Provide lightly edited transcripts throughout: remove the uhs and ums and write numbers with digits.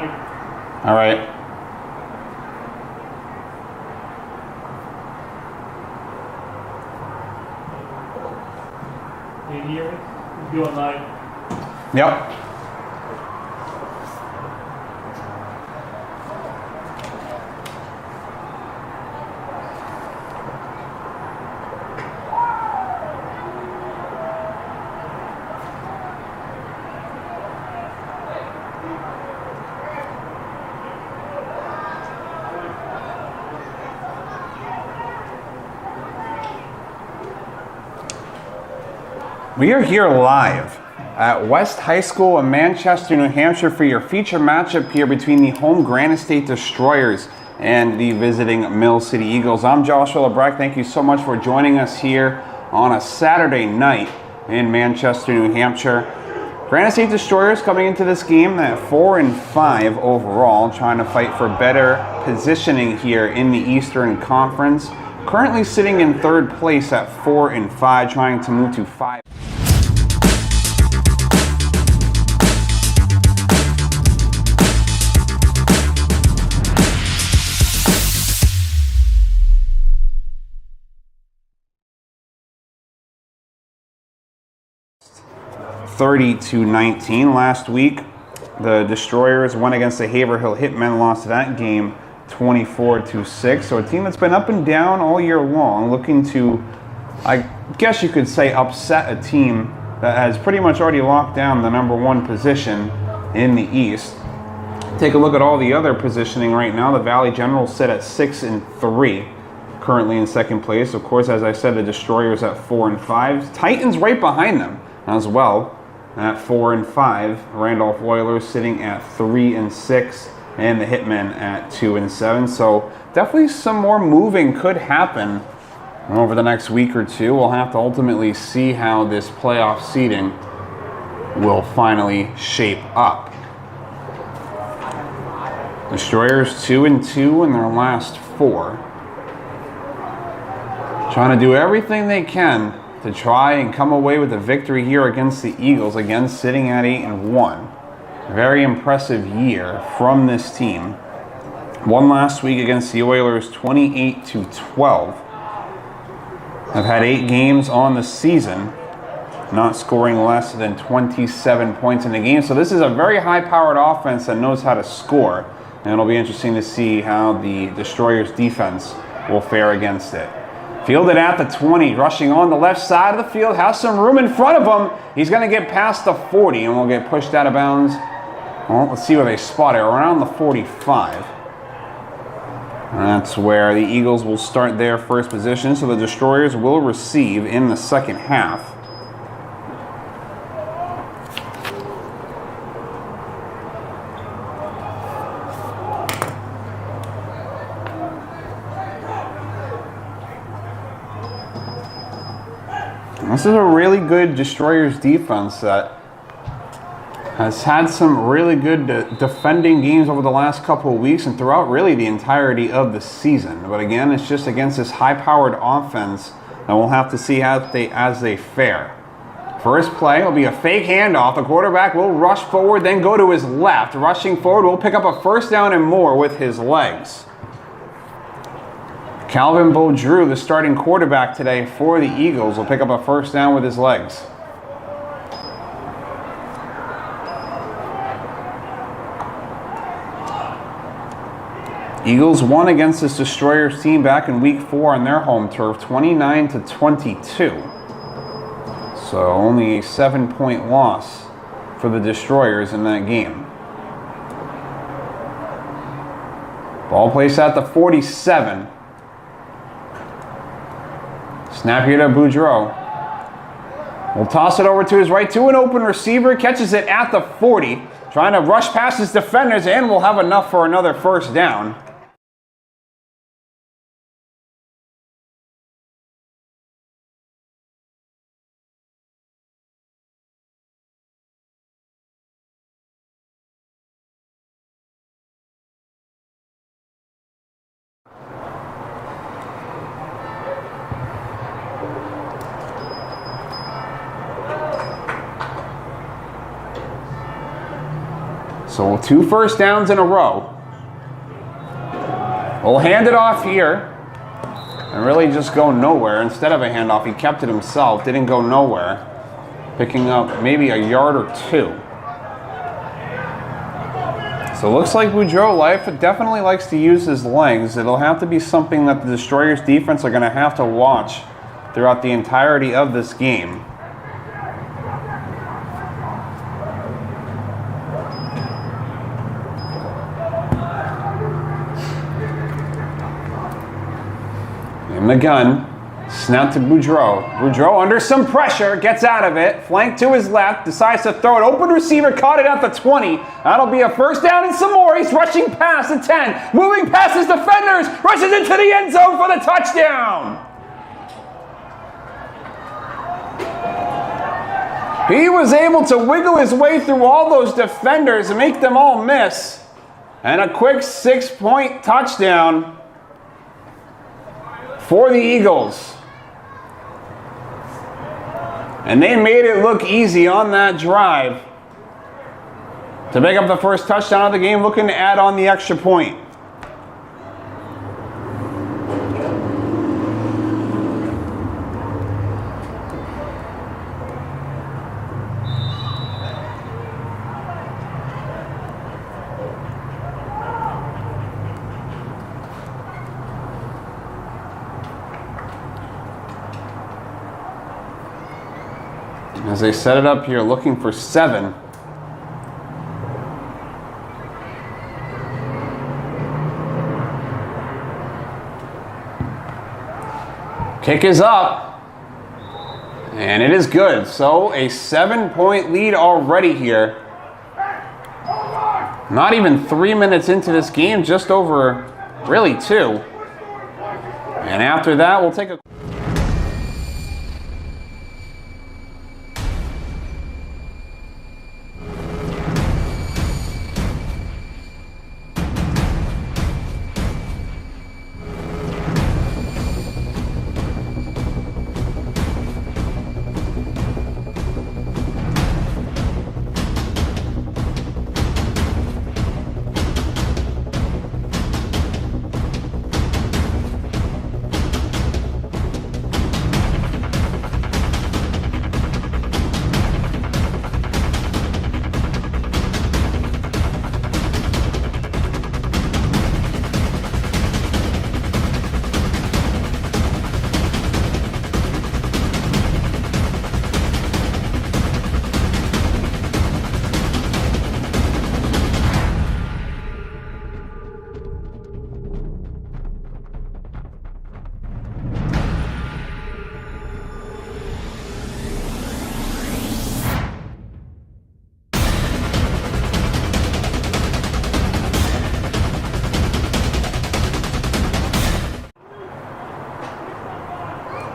All right. Doing live. Yep. We are here live at West High School in Manchester, New Hampshire for your feature matchup here between the home Granite State Destroyers and the visiting Mill City Eagles. I'm Joshua Lebrecht. Thank you so much for joining us here on a Saturday night in Manchester, New Hampshire. Granite State Destroyers coming into this game at 4-5 overall, trying to fight for better positioning here in the Eastern Conference. Currently sitting in third place at 4-5, trying to move to 5. (30-19) last week. The Destroyers went against the Haverhill Hitmen, lost that game 24-6. So a team that's been up and down all year long, looking to, I guess you could say, upset a team that has pretty much already locked down the #1 position in the East. Take a look at all the other positioning right now. The Valley Generals sit at 6-3, currently in second place. Of course, as I said, the Destroyers at 4-5. Titans right behind them as well at 4-5. Randolph Oilers sitting at 3-6, and the Hitmen at 2-7. So definitely some more moving could happen over the next week or two. We'll have to ultimately see how this playoff seeding will finally shape up. Destroyers 2-2 in their last 4. Trying to do everything they can to try and come away with a victory here against the Eagles, again sitting at 8-1. Very impressive year from this team. Won last week against the Oilers 28-12. Have had 8 games on the season, not scoring less than 27 points in the game. So this is a very high-powered offense that knows how to score. And it'll be interesting to see how the Destroyers defense will fare against it. Fielded at the 20, rushing on the left side of the field, has some room in front of him. He's going to get past the 40 and will get pushed out of bounds. Well, let's see where they spot it, around the 45. And that's where the Eagles will start their first position, so the Destroyers will receive in the second half. This is a really good Destroyers defense that has had some really good defending games over the last couple of weeks and throughout really the entirety of the season. But again, it's just against this high-powered offense, and we'll have to see how as they fare. First play will be a fake handoff. The quarterback will rush forward, then go to his left. Rushing forward will pick up a first down and more with his legs. Calvin Beaudrew, the starting quarterback today for the Eagles, will pick up a first down with his legs. Eagles won against this Destroyers team back in week 4 on their home turf, 29-22. So only a 7-point loss for the Destroyers in that game. Ball placed at the 47. Snap here to Boudreau. We'll toss it over to his right to an open receiver. Catches it at the 40. Trying to rush past his defenders and will have enough for another first down. So 2 first downs in a row. We'll hand it off here and really just go nowhere. Instead of a handoff, he kept it himself, didn't go nowhere, picking up maybe a yard or 2. So it looks like Boudreau definitely likes to use his legs. It'll have to be something that the Destroyers defense are going to have to watch throughout the entirety of this game. In the gun, snap to Boudreau. Boudreau under some pressure, gets out of it, flank to his left, decides to throw it. Open receiver, caught it at the 20. That'll be a first down and some more. He's rushing past the 10, moving past his defenders, rushes into the end zone for the touchdown. He was able to wiggle his way through all those defenders and make them all miss. And a quick 6-point touchdown for the Eagles. And they made it look easy on that drive to make up the first touchdown of the game, looking to add on the extra point. As they set it up here, looking for 7. Kick is up, and it is good. So a 7-point lead already here. Not even 3 minutes into this game, just over really 2. And after that, we'll take a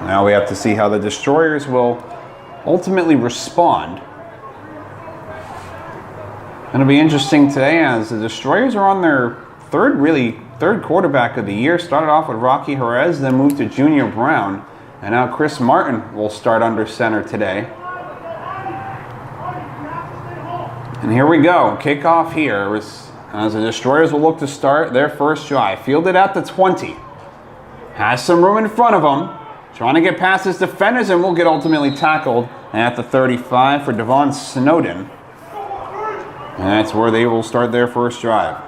Now we have to see how the Destroyers will ultimately respond. It'll be interesting today as the Destroyers are on their third quarterback of the year. Started off with Rocky Jerez, then moved to Junior Brown, and now Chris Martin will start under center today. And here we go, kickoff here as the Destroyers will look to start their first drive. Fielded at the 20. Has some room in front of him. Trying to get past his defenders and will get ultimately tackled at the 35 for Devon Snowden. And that's where they will start their first drive.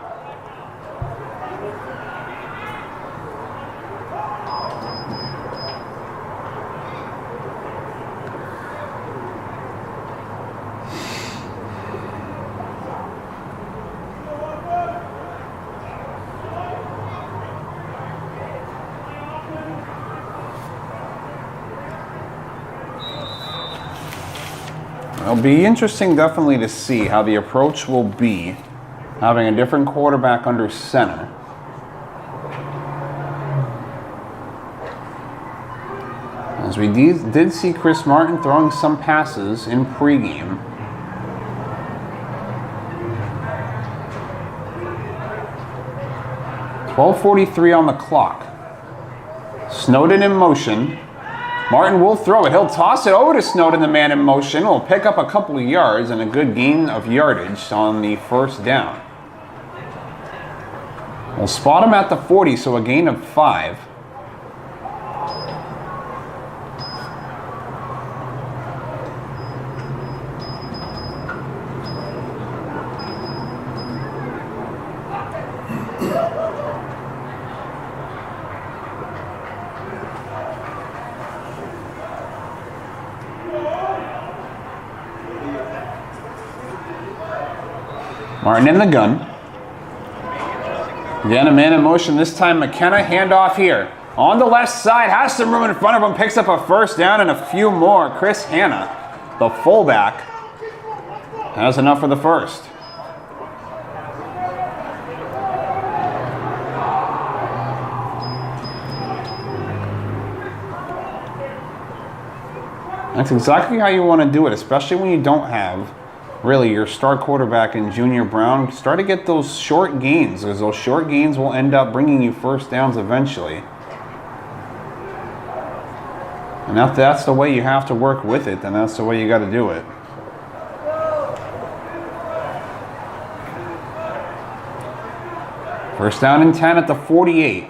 It'll be interesting definitely to see how the approach will be having a different quarterback under center. As we did see Chris Martin throwing some passes in pregame. .12:43 on the clock. Snowden in motion. Martin will throw it. He'll toss it over to Snowden, the man in motion. Will pick up a couple of yards and a good gain of yardage on the first down. We'll spot him at the 40, so a gain of 5. Martin in the gun. Again, a man in motion. This time McKenna, handoff here. On the left side, has some room in front of him, picks up a first down and a few more. Chris Hanna, the fullback, has enough for the first. That's exactly how you want to do it, especially when you don't have really your star quarterback in Junior Brown. Start to get those short gains, because those short gains will end up bringing you first downs eventually. And if that's the way you have to work with it, then that's the way you got to do it. First down and 10 at the 48.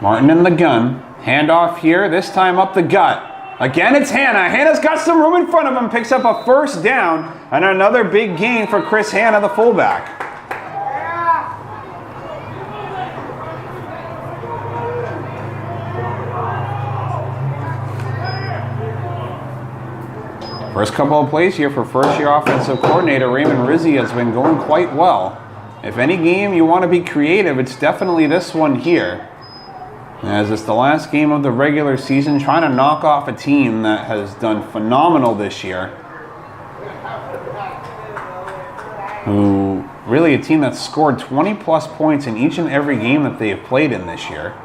Martin in the gun. Handoff here, this time up the gut. Again, it's Hanna. Hanna's got some room in front of him, picks up a first down, and another big gain for Chris Hanna, the fullback. First couple of plays here for first-year offensive coordinator Raymond Rizzi has been going quite well. If any game you want to be creative, it's definitely this one here. As it's the last game of the regular season, trying to knock off a team that has done phenomenal this year. Really a team that's scored 20 plus points in each and every game that they have played in this year.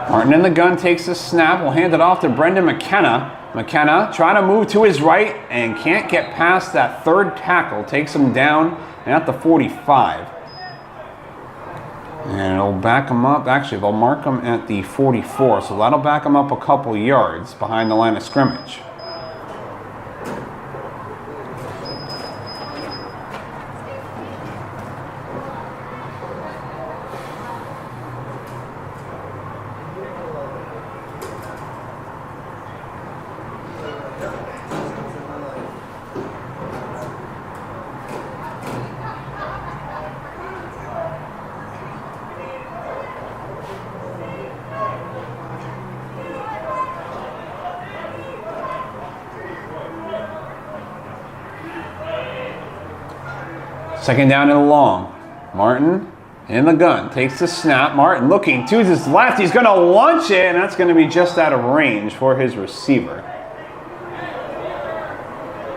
Martin in the gun takes the snap. Will hand it off to Brendan McKenna. McKenna trying to move to his right and can't get past that third tackle. Takes him down at the 45. And it'll back him up. Actually, they'll mark him at the 44. So that'll back him up a couple yards behind the line of scrimmage. Second down and long. Martin in the gun. Takes the snap. Martin looking to his left. He's going to launch it, and that's going to be just out of range for his receiver.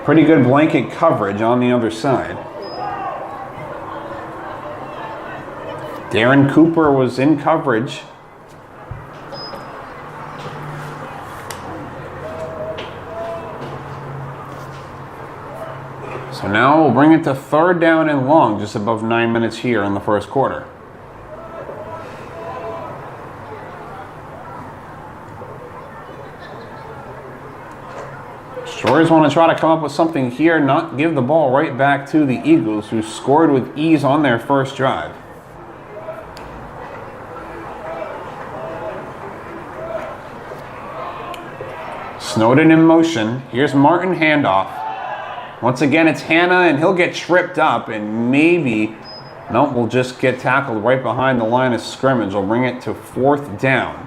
Pretty good blanket coverage on the other side. Darren Cooper was in coverage. So now we'll bring it to third down and long, just above 9 minutes here in the first quarter. Stories want to try to come up with something here, not give the ball right back to the Eagles, who scored with ease on their first drive. Snowden in motion. Here's Martin handoff. Once again, it's Hanna, and he'll get tripped up, and maybe, no, we'll just get tackled right behind the line of scrimmage. We'll bring it to fourth down.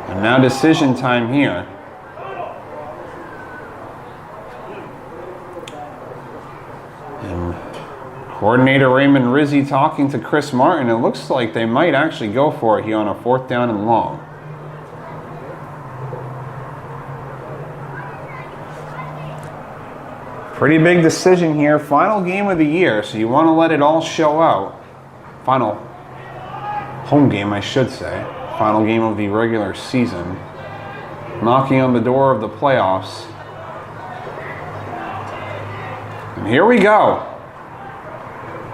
And now decision time here. And coordinator Raymond Rizzi talking to Chris Martin. It looks like they might actually go for it here on a fourth down and long. Pretty big decision here. Final game of the year, so you want to let it all show out. Final home game, I should say. Final game of the regular season. Knocking on the door of the playoffs. And here we go.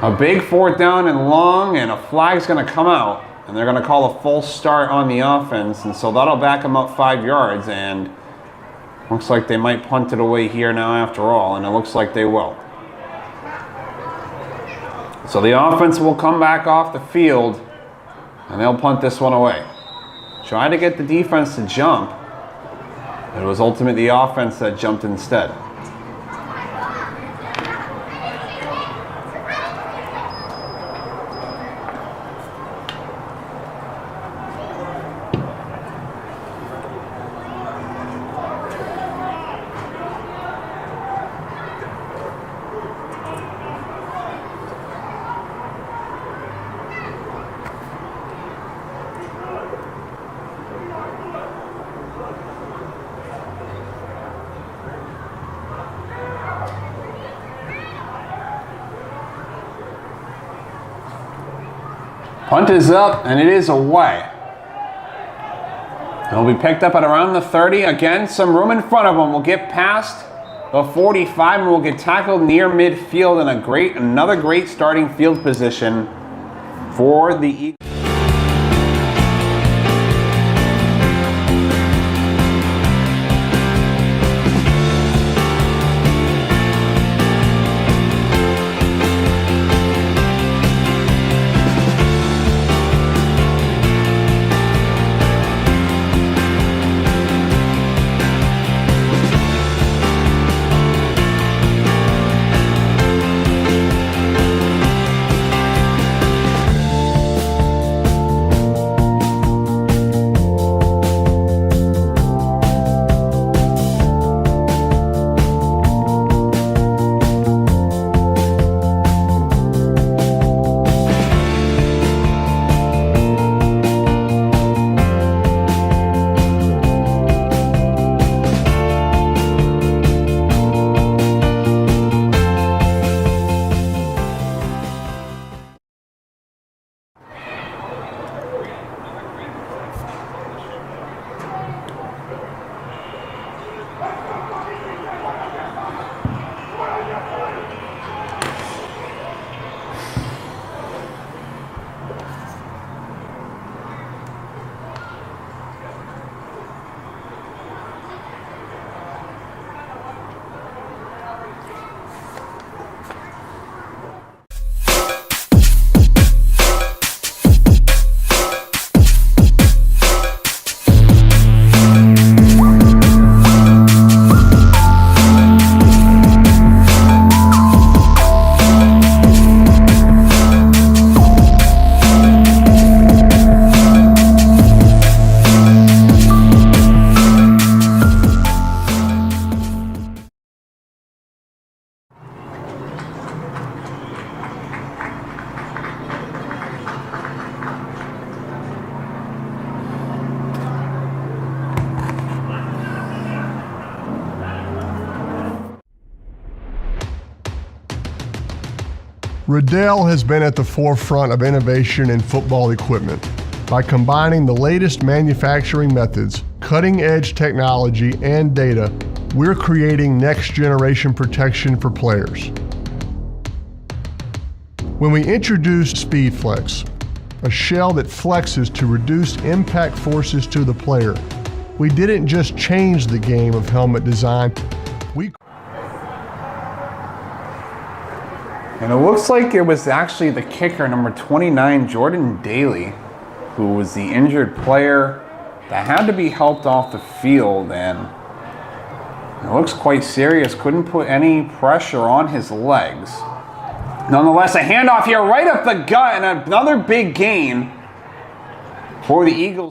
A big 4th down and long, and a flag's going to come out. And they're going to call a false start on the offense. And so that'll back them up 5 yards. And looks like they might punt it away here now after all. And it looks like they will. So the offense will come back off the field. And they'll punt this one away. Try to get the defense to jump. It was ultimately the offense that jumped instead. Punt is up, and it is away. It'll be picked up at around the 30. Again, some room in front of them. We'll get past the 45, and we'll get tackled near midfield, and another great starting field position for the Eagles. Riddell has been at the forefront of innovation in football equipment. By combining the latest manufacturing methods, cutting-edge technology, and data, we're creating next-generation protection for players. When we introduced SpeedFlex, a shell that flexes to reduce impact forces to the player, we didn't just change the game of helmet design, And it looks like it was actually the kicker, number 29, Jordan Daly, who was the injured player that had to be helped off the field, and it looks quite serious. Couldn't put any pressure on his legs. Nonetheless, a handoff here right up the gut, and another big gain for the Eagles.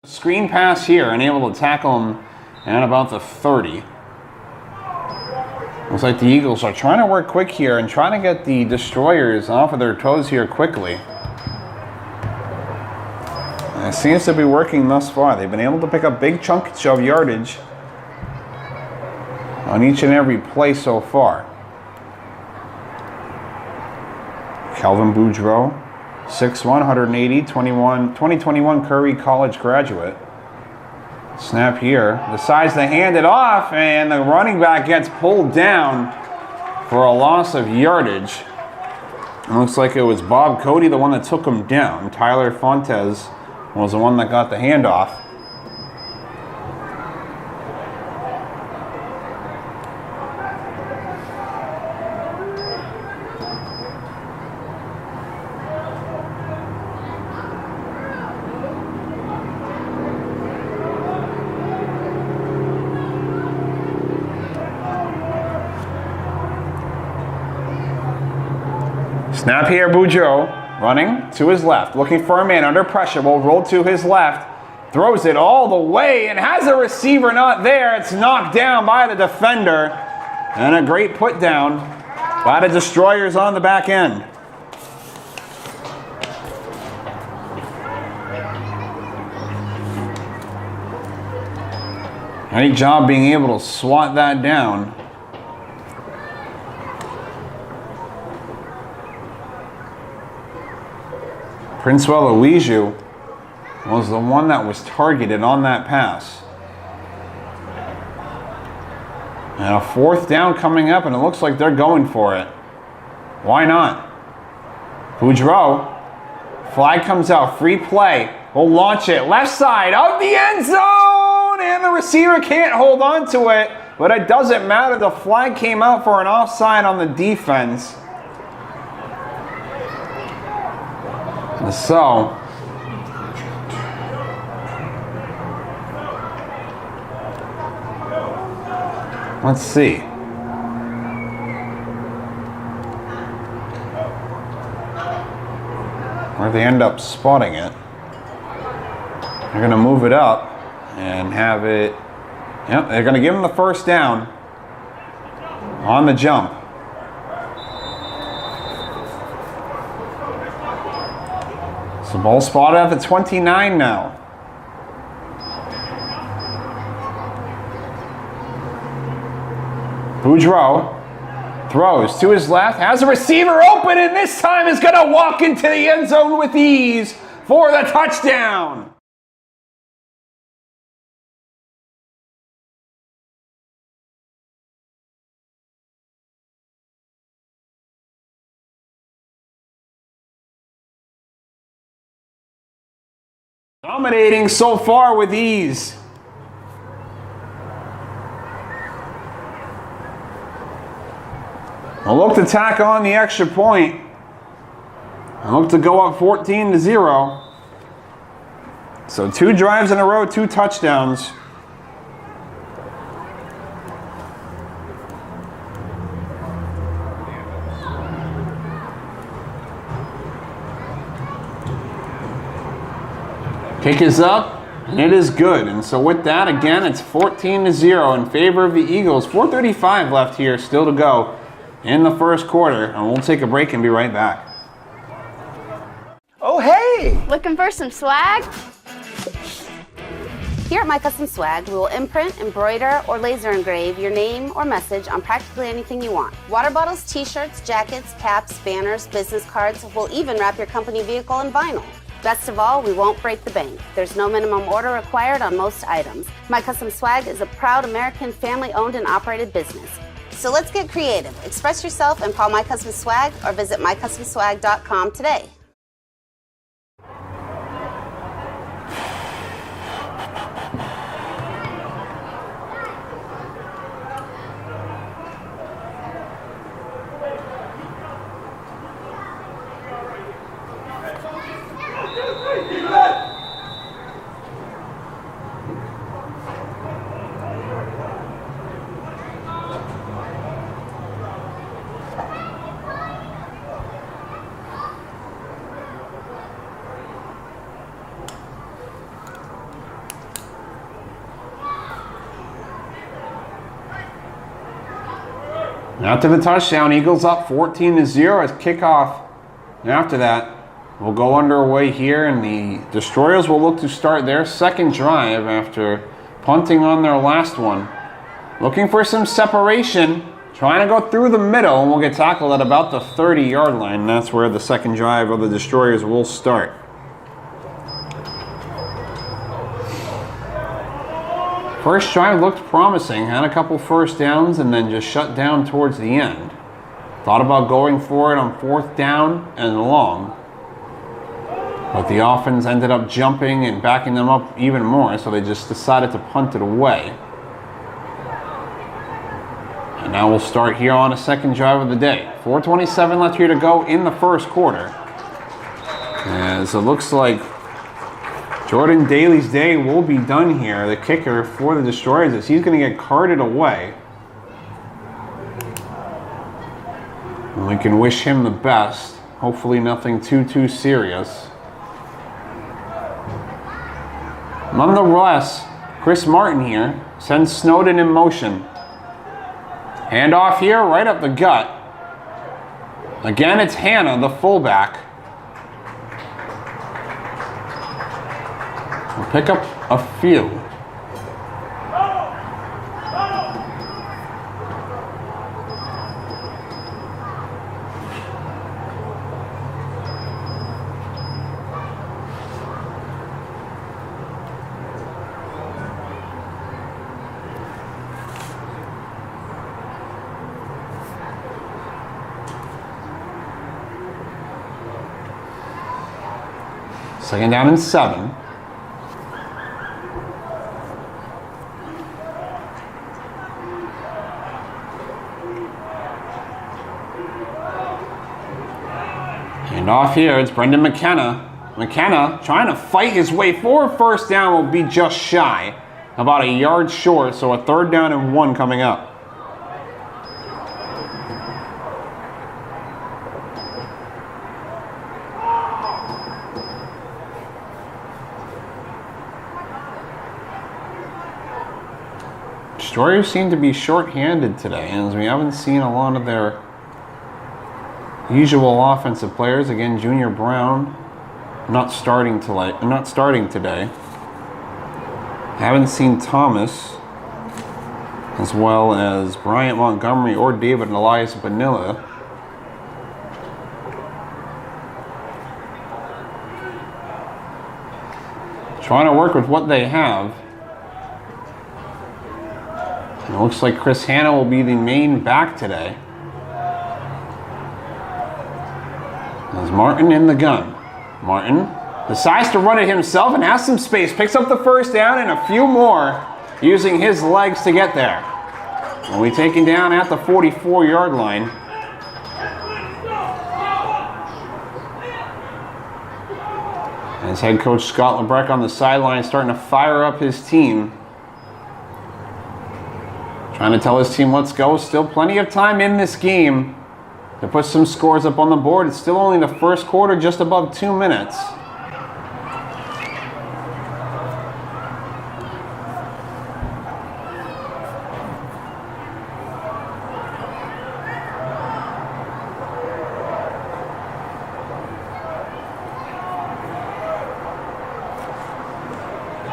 Screen pass here and able to tackle him at about the 30. Looks like the Eagles are trying to work quick here and trying to get the Destroyers off of their toes here quickly. It seems to be working thus far. They've been able to pick up big chunks of yardage on each and every play so far. Kelvin Boudreaux, 6'1", 180, 2021 Curry College graduate. Snap here, decides to hand it off, and the running back gets pulled down for a loss of yardage. It looks like it was Bob Cody, the one that took him down. Tyler Fontes was the one that got the handoff. Snap here, Boudreaux, running to his left, looking for a man under pressure, will roll to his left, throws it all the way, and has a receiver not there. It's knocked down by the defender, and a great put down by the Destroyers on the back end. Great job being able to swat that down. Princewell Elijah was the one that was targeted on that pass. And a fourth down coming up, and it looks like they're going for it. Why not? Boudreaux, flag comes out, free play. We'll launch it, left side of the end zone, and the receiver can't hold on to it, but it doesn't matter. The flag came out for an offside on the defense. So, let's see. Where they end up spotting it. They're going to move it up and have it. Yep, they're going to give him the first down on the jump. The ball spotted at the 29 now. Boudreaux throws to his left, has a receiver open, and this time is going to walk into the end zone with ease for the touchdown. Dominating so far with ease. I'll look to tack on the extra point. I look to go up 14-0. So 2 drives in a row, 2 touchdowns. Kick is up, and it is good. And so with that, again, it's 14-0 in favor of the Eagles. 4:35 left here, still to go in the first quarter. And we'll take a break and be right back. Oh, hey! Looking for some swag? Here at My Custom Swag, we will imprint, embroider, or laser engrave your name or message on practically anything you want. Water bottles, t-shirts, jackets, caps, banners, business cards. We'll even wrap your company vehicle in vinyl. Best of all, we won't break the bank. There's no minimum order required on most items. My Custom Swag is a proud American family-owned and operated business. So let's get creative. Express yourself and call My Custom Swag or visit mycustomswag.com today. After the touchdown, Eagles up 14-0 as kickoff. And after that, will go underway here, and the Destroyers will look to start their second drive after punting on their last one. Looking for some separation, trying to go through the middle, and we'll get tackled at about the 30-yard line. And that's where the second drive of the Destroyers will start. First drive looked promising, had a couple first downs, and then just shut down towards the end. Thought about going for it on 4th down and long, but the offense ended up jumping and backing them up even more, so they just decided to punt it away. And now we'll start here on a second drive of the day. 4:27 left here to go in the first quarter. As it looks like Jordan Daly's day will be done here, the kicker for the Destroyers, as he's going to get carted away. And we can wish him the best. Hopefully nothing too serious. Nonetheless, Chris Martin here sends Snowden in motion. Handoff here, right up the gut. Again, it's Hannah, the fullback. We'll pick up a few. Second down and 7. And off here, it's Brendan McKenna. McKenna trying to fight his way for a first down, will be just shy. About a yard short, so a 3rd down and 1 coming up. Destroyers seem to be short-handed today, as we haven't seen a lot of their usual offensive players. Again, Junior Brown not starting today. Haven't seen Thomas, as well as Bryant Montgomery or David Elias Bonilla. Trying to work with what they have. And it looks like Chris Hanna will be the main back today. There's Martin in the gun. Martin decides to run it himself and has some space. Picks up the first down and a few more, using his legs to get there. And we taken down at the 44-yard line. As head coach Scott Lebrecht on the sideline starting to fire up his team. Trying to tell his team, let's go. Still plenty of time in this game to put some scores up on the board. It's still only the first quarter, just above 2 minutes.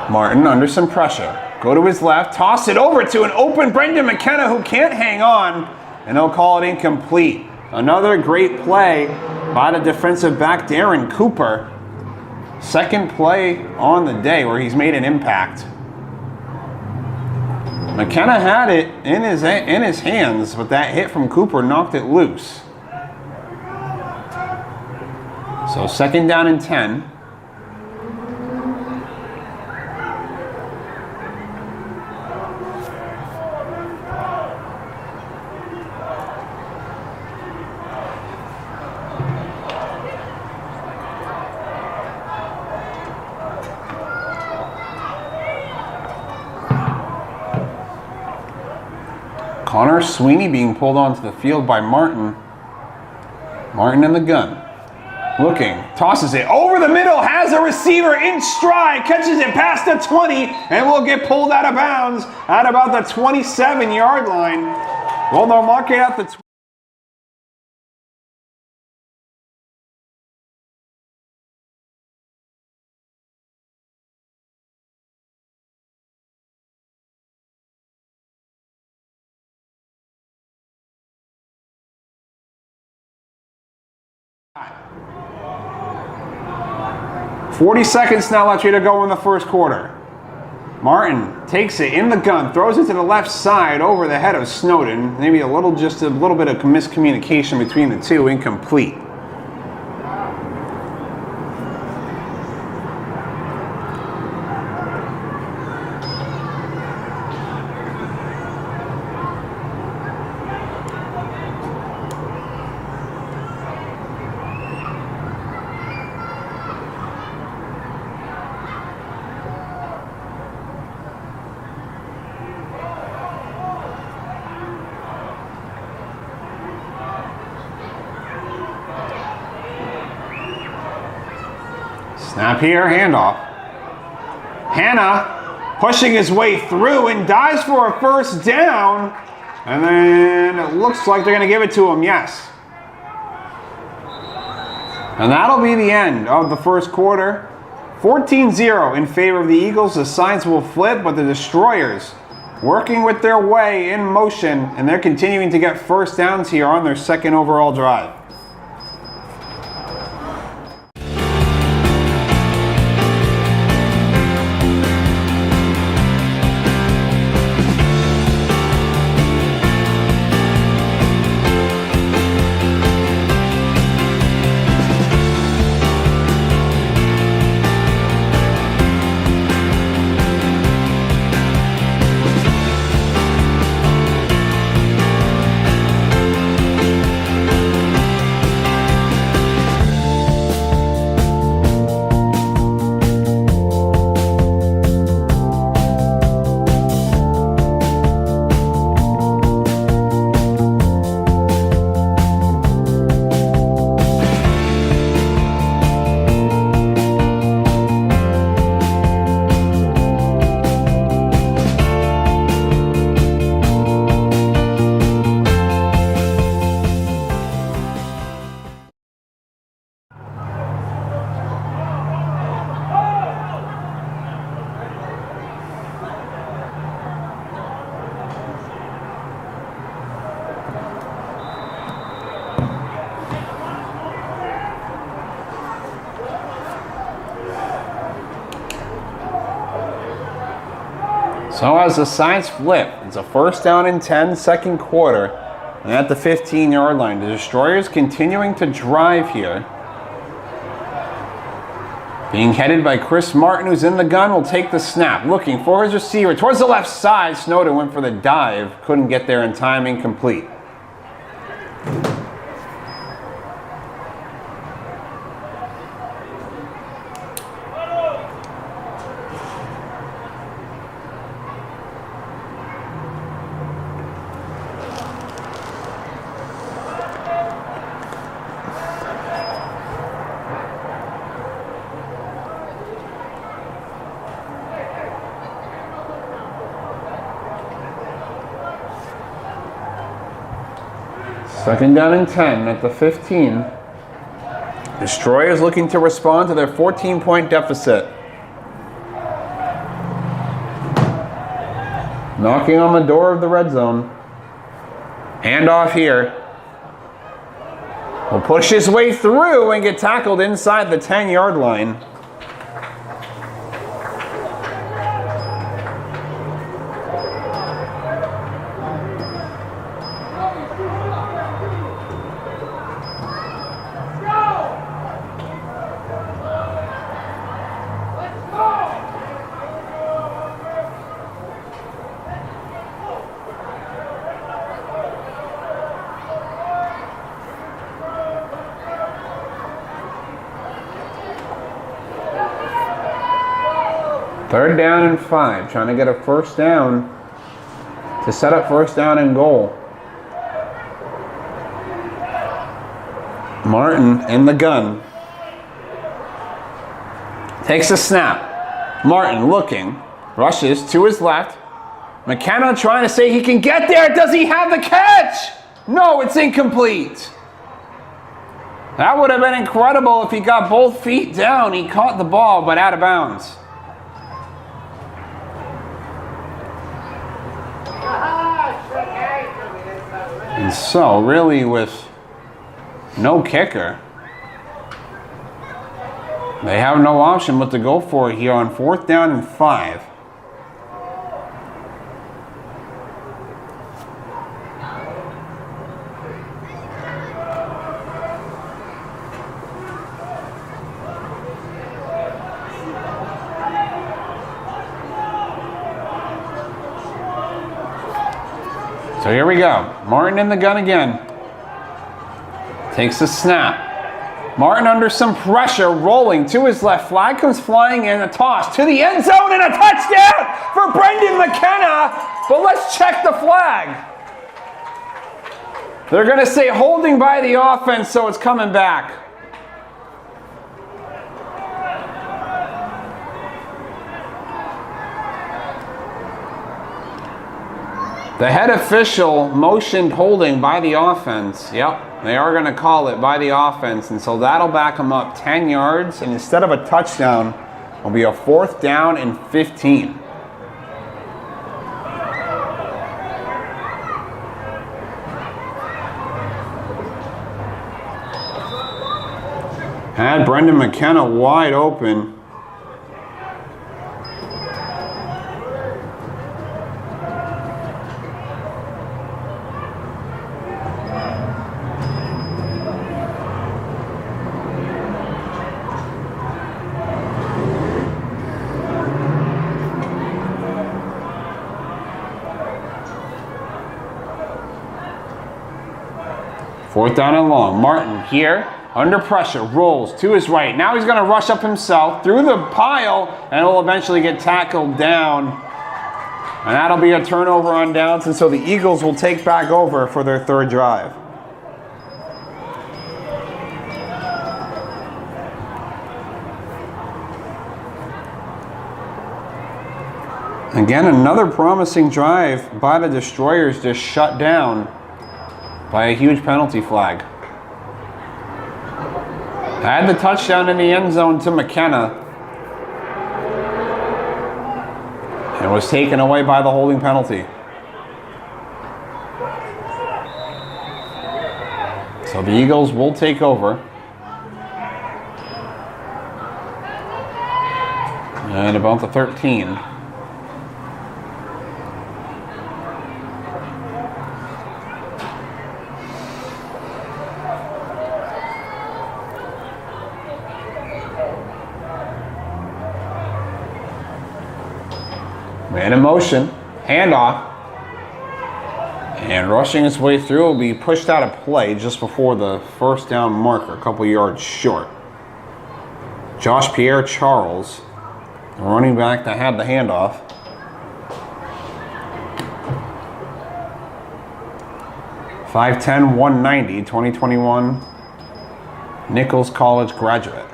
Martin under some pressure. Go to his left, toss it over to an open Brendan McKenna who can't hang on, and they'll call it incomplete. Another great play by the defensive back, Darren Cooper. Second play on the day where he's made an impact. McKenna had it in his hands, but that hit from Cooper knocked it loose. So 2nd down and 10. Connor Sweeney being pulled onto the field by Martin. Martin in the gun. Looking, tosses it over the middle, has a receiver in stride, catches it past the 20, and will get pulled out of bounds at about the 27-yard line. Well, they'll mark it at the 40 seconds now left here to go in the first quarter. Martin takes it in the gun, throws it to the left side over the head of Snowden. Maybe just a little bit of miscommunication between the two, incomplete. Snap here, handoff. Hanna pushing his way through and dives for a first down. And then it looks like they're going to give it to him, yes. And that'll be the end of the first quarter. 14-0 in favor of the Eagles. The sides will flip, but the Destroyers working with their way in motion, and they're continuing to get first downs here on their second overall drive. So as the sides flip, it's a first down and 10, second quarter, and at the 15-yard line. The Destroyers continuing to drive here. Being headed by Chris Martin, who's in the gun, will take the snap. Looking for his receiver towards the left side. Snowden went for the dive. Couldn't get there in time, incomplete. Second down and 10 at the 15. Destroyers looking to respond to their 14-point deficit. Knocking on the door of the red zone. Handoff here. Will push his way through and get tackled inside the 10-yard line. Third down and 5, trying to get a first down to set up first down and goal. Martin in the gun. Takes a snap. Martin looking, rushes to his left. McKenna trying to say he can get there. Does he have the catch? No, it's incomplete. That would have been incredible if he got both feet down. He caught the ball, but out of bounds. And so, really, with no kicker, They have no option but to go for it here on 4th down and 5. So here we go. Martin in the gun again. Takes a snap. Martin under some pressure, rolling to his left. Flag comes flying in, a toss to the end zone and a touchdown for Brendan McKenna. But let's check the flag. They're going to say holding by the offense, so it's coming back. The head official motioned holding by the offense. Yep, they are going to call it by the offense, and so that'll back them up 10 yards, and instead of a touchdown, it'll be a 4th down and 15. Had Brendan McKenna wide open. Fourth down and long. Martin here, under pressure, rolls to his right. Now he's going to rush up himself through the pile, and he'll eventually get tackled down. And that'll be a turnover on downs, and so the Eagles will take back over for their 3rd drive. Again, another promising drive by the Destroyers just shut down by a huge penalty flag. Had the touchdown in the end zone to McKenna. And was taken away by the holding penalty. So the Eagles will take over. And about the 13. Man in motion, handoff, and rushing his way through will be pushed out of play just before the 1st down marker, a couple yards short. Josh Pierre-Charles, the running back that had the handoff. .5'10", 190, 2021 Nichols College graduate.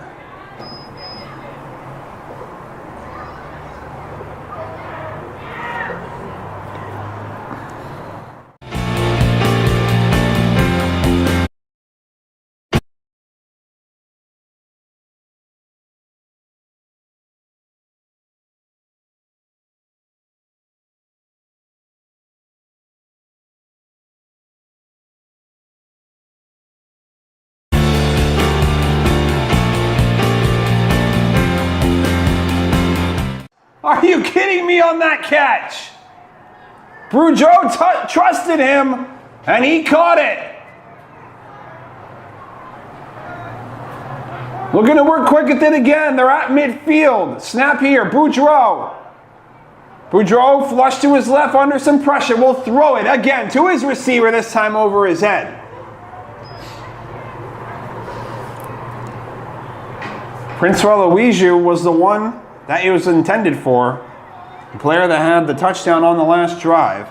Are you kidding me on that catch? Boudreaux trusted him, and he caught it. Looking to work quick with it again. They're at midfield. Snap here, Boudreaux. Boudreaux flush to his left under some pressure. Will throw it again to his receiver, this time over his head. Prince Aloysiu was the one that it was intended for, the player that had the touchdown on the last drive.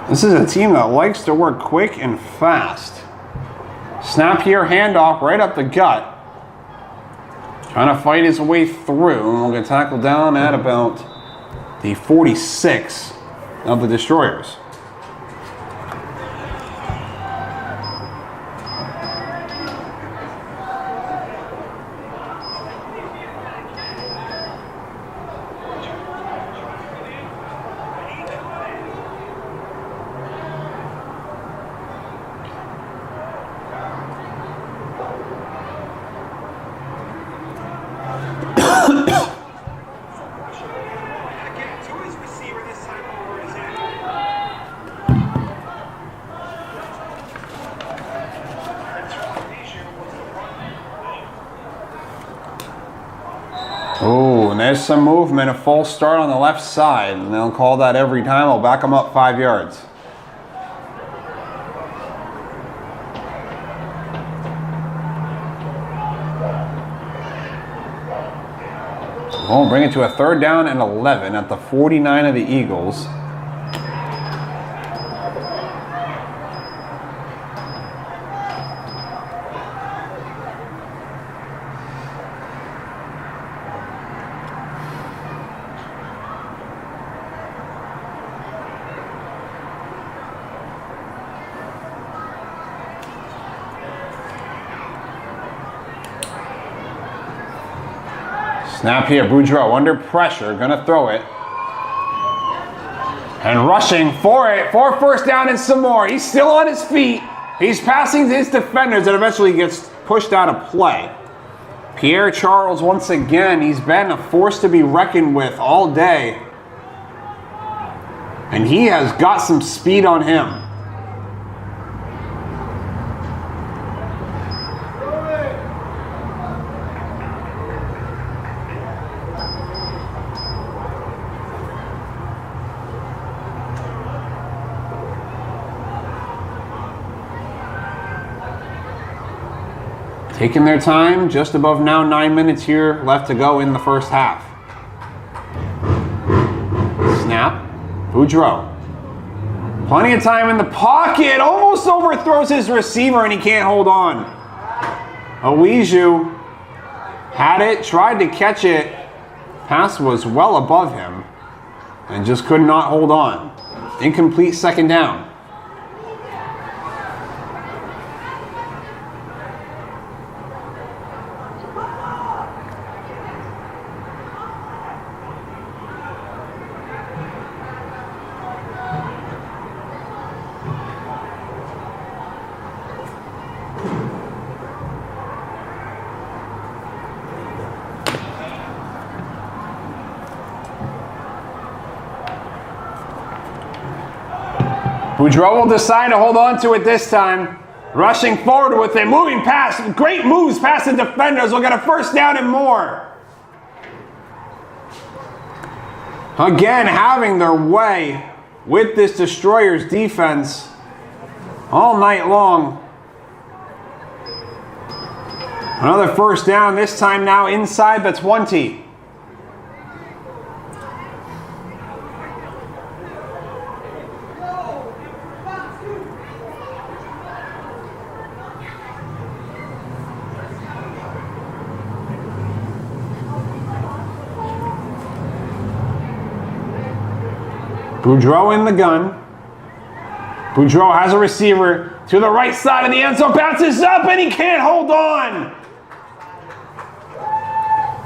This is a team that likes to work quick and fast. Snap here, handoff right up the gut. Trying to fight his way through, and we'll get tackled down at about the 46 of the Destroyers. When there's some movement, a false start on the left side, and they'll call that every time. I'll back them up 5 yards. We'll bring it to a 3rd down and 11 at the 49 of the Eagles. Snap here, Boudreaux under pressure, gonna throw it. And rushing for it, for 1st down and some more. He's still on his feet. He's passing his defenders and eventually gets pushed out of play. Pierre Charles, once again, he's been a force to be reckoned with all day. And he has got some speed on him. Taking their time, just above now 9 minutes here left to go in the first half. Snap, Boudreaux. Plenty of time in the pocket, almost overthrows his receiver and he can't hold on. Oweju had it, tried to catch it. Pass was well above him and just could not hold on. Incomplete 2nd down. Boudreaux will decide to hold on to it this time. Rushing forward with it, moving past, great moves past the defenders. We'll get a 1st down and more. Again, having their way with this Destroyers defense all night long. Another 1st down, this time now inside the 20. Boudreaux in the gun. Boudreaux has a receiver to the right side of the end zone, bounces up and he can't hold on.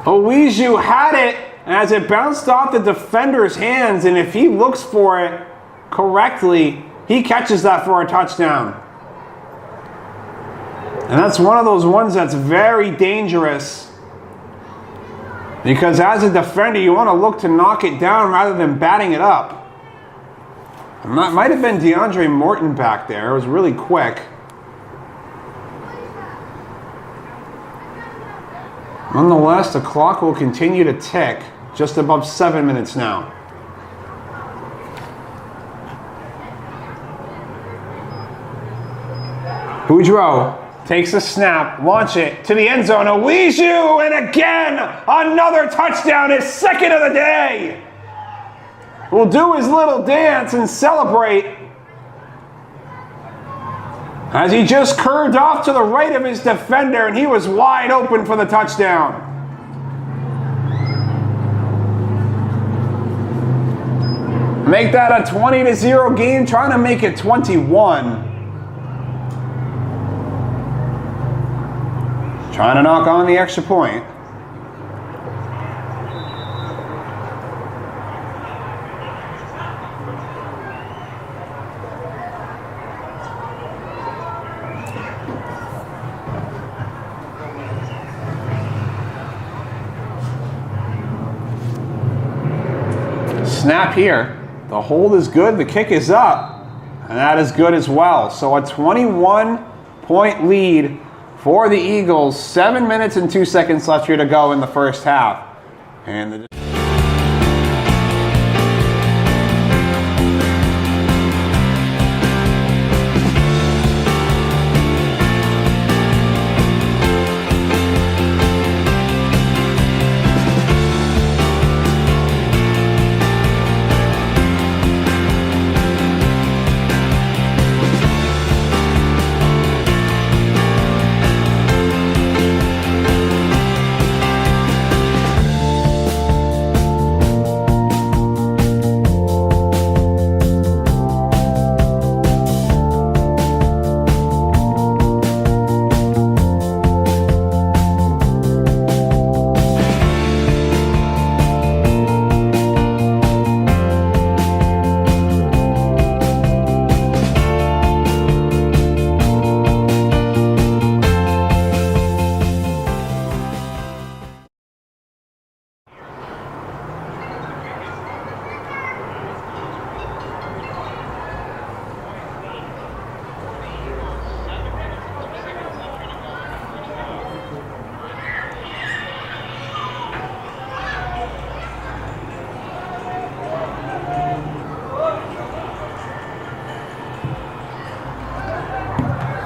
Oweju had it as it bounced off the defender's hands, and if he looks for it correctly, he catches that for a touchdown. And that's one of those ones that's very dangerous, because as a defender, you want to look to knock it down rather than batting it up. And that might have been DeAndre Morton back there. It was really quick. Nonetheless, the clock will continue to tick, just above 7 minutes now. Boudreaux takes a snap, launch it to the end zone. Oweju, and again, another touchdown, his 2nd of the day. Will do his little dance and celebrate as he just curved off to the right of his defender and he was wide open for the touchdown. Make that a 20-0 game, trying to make it 21. Trying to knock on the extra point. Snap here. The hold is good. The kick is up. And that is good as well. So a 21-point lead for the Eagles. 7 minutes and 2 seconds left here to go in the first half. And the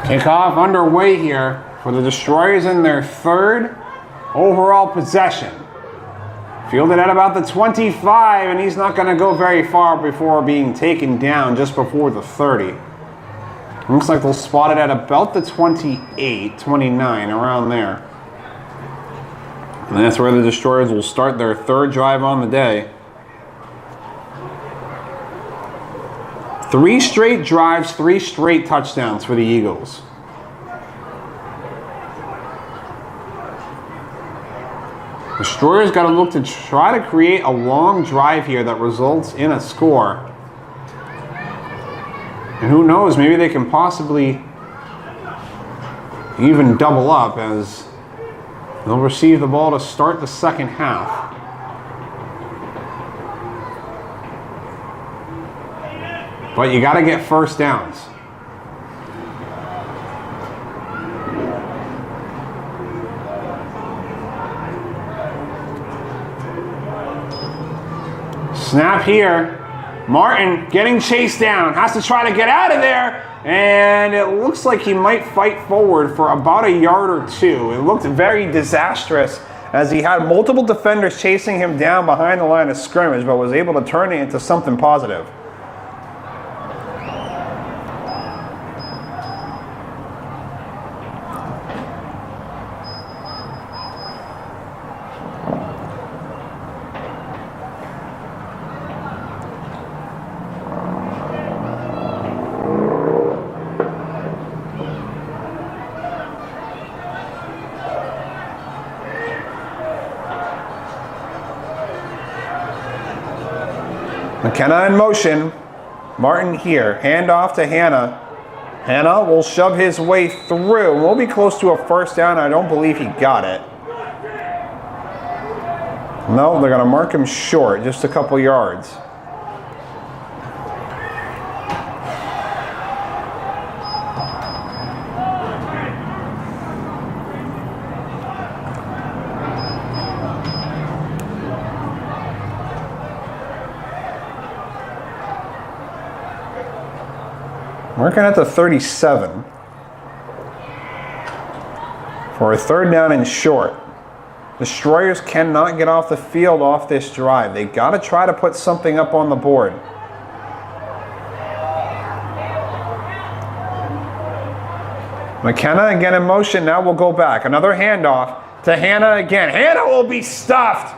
kickoff underway here for the Destroyers in their third overall possession. Fielded at about the 25, and he's not going to go very far before being taken down just before the 30. Looks like they'll spot it at about the 28, 29, around there. And that's where the Destroyers will start their third drive on the day. 3 straight drives, 3 straight touchdowns for the Eagles. The Destroyers got to look to try to create a long drive here that results in a score. And who knows, maybe they can possibly even double up as they'll receive the ball to start the second half. But you got to get first downs. Snap here. Martin getting chased down. Has to try to get out of there. And it looks like he might fight forward for about a yard or two. It looked very disastrous as he had multiple defenders chasing him down behind the line of scrimmage, but was able to turn it into something positive. McKenna in motion. Martin here. Handoff to Hanna. Hanna will shove his way through. We'll be close to a first down. I don't believe he got it. No, they're going to mark him short. Just a couple yards. Marking at the 37 for a third down and short. Destroyers cannot get off the field off this drive. They got to try to put something up on the board. McKenna again in motion. Now we'll go back. Another handoff to Hanna again. Hanna will be stuffed,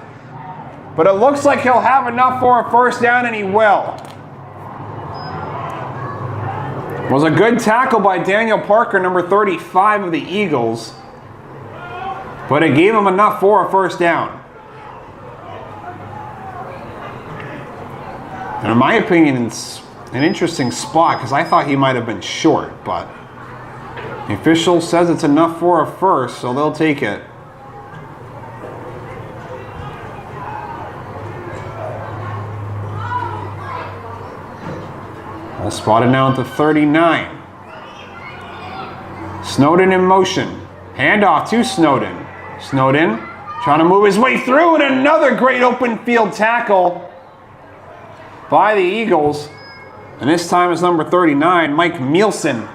but it looks like he'll have enough for a first down, and he will. Was a good tackle by Daniel Parker, number 35 of the Eagles, but it gave him enough for a first down. And in my opinion, it's an interesting spot because I thought he might have been short, but the official says it's enough for a first, so they'll take it. All spotted now at the 39. Snowden in motion. Handoff to Snowden. Snowden Trying to move his way through, and another great open field tackle by the Eagles. And this time it's number 39, Mike Mielson.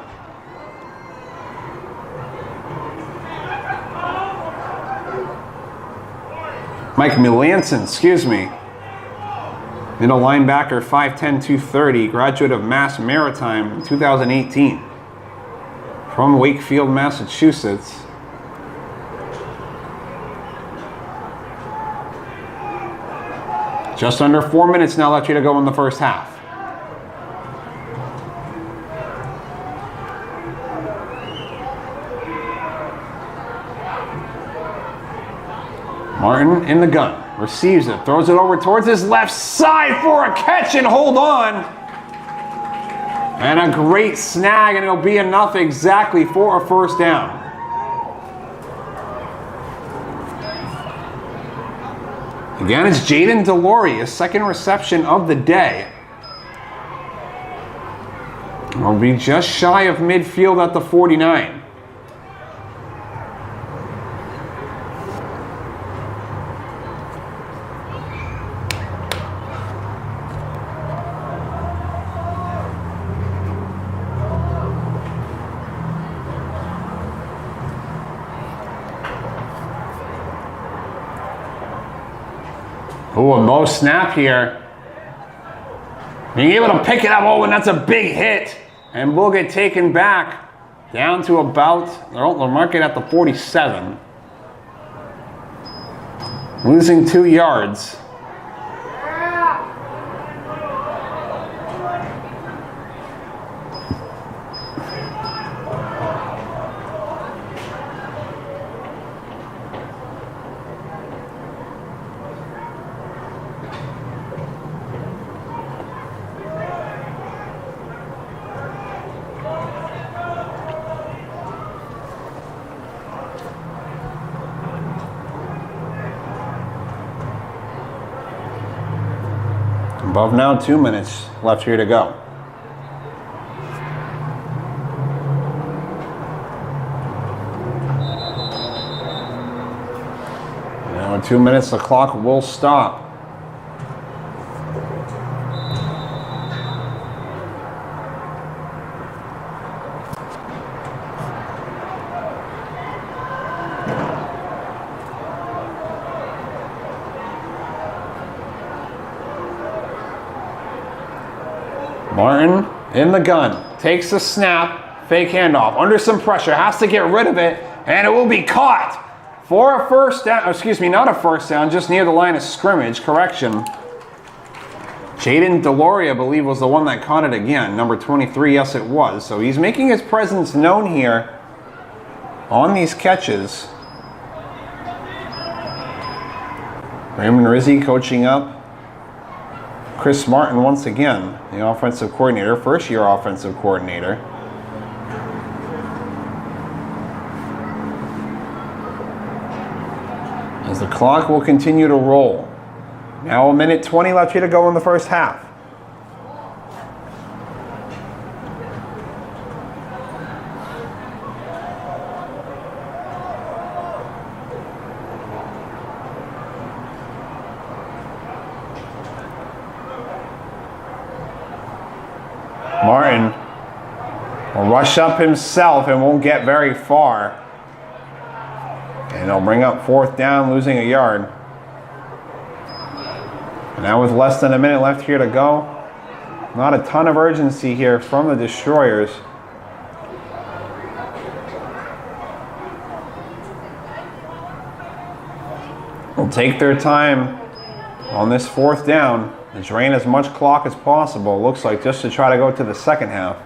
Mike Melanson, excuse me. Middle linebacker, 5'10", 230, graduate of Mass Maritime in 2018. From Wakefield, Massachusetts. Just under 4 minutes now left here to go in the first half. Martin in the gun. Receives it, throws it over towards his left side for a catch and hold on. And a great snag, and it'll be enough exactly for a first down. Again, it's Jaden Delory, his second reception of the day. We'll be just shy of midfield at the 49. Ooh, a low snap here. Being able to pick it up, oh, and that's a big hit. And we'll get taken back down to about, they'll mark it at the 47. Losing 2 yards. Above now, 2 minutes left here to go. Now in 2 minutes, the clock will stop. Martin in the gun, takes the snap, fake handoff, under some pressure, has to get rid of it, and it will be caught for a first down, excuse me, not a first down, just near the line of scrimmage, correction. Jaden Delory, I believe, was the one that caught it again, number 23, yes it was. So he's making his presence known here on these catches. Raymond Rizzi coaching up Chris Martin once again, the offensive coordinator, first-year offensive coordinator. As the clock will continue to roll. Now a minute 20 left here to go in the first half. Martin will rush up himself and won't get very far. And he'll bring up fourth down, losing a yard. And now with less than a minute left here to go, not a ton of urgency here from the Destroyers. Will take their time on this fourth down and drain as much clock as possible, looks like, just to try to go to the second half.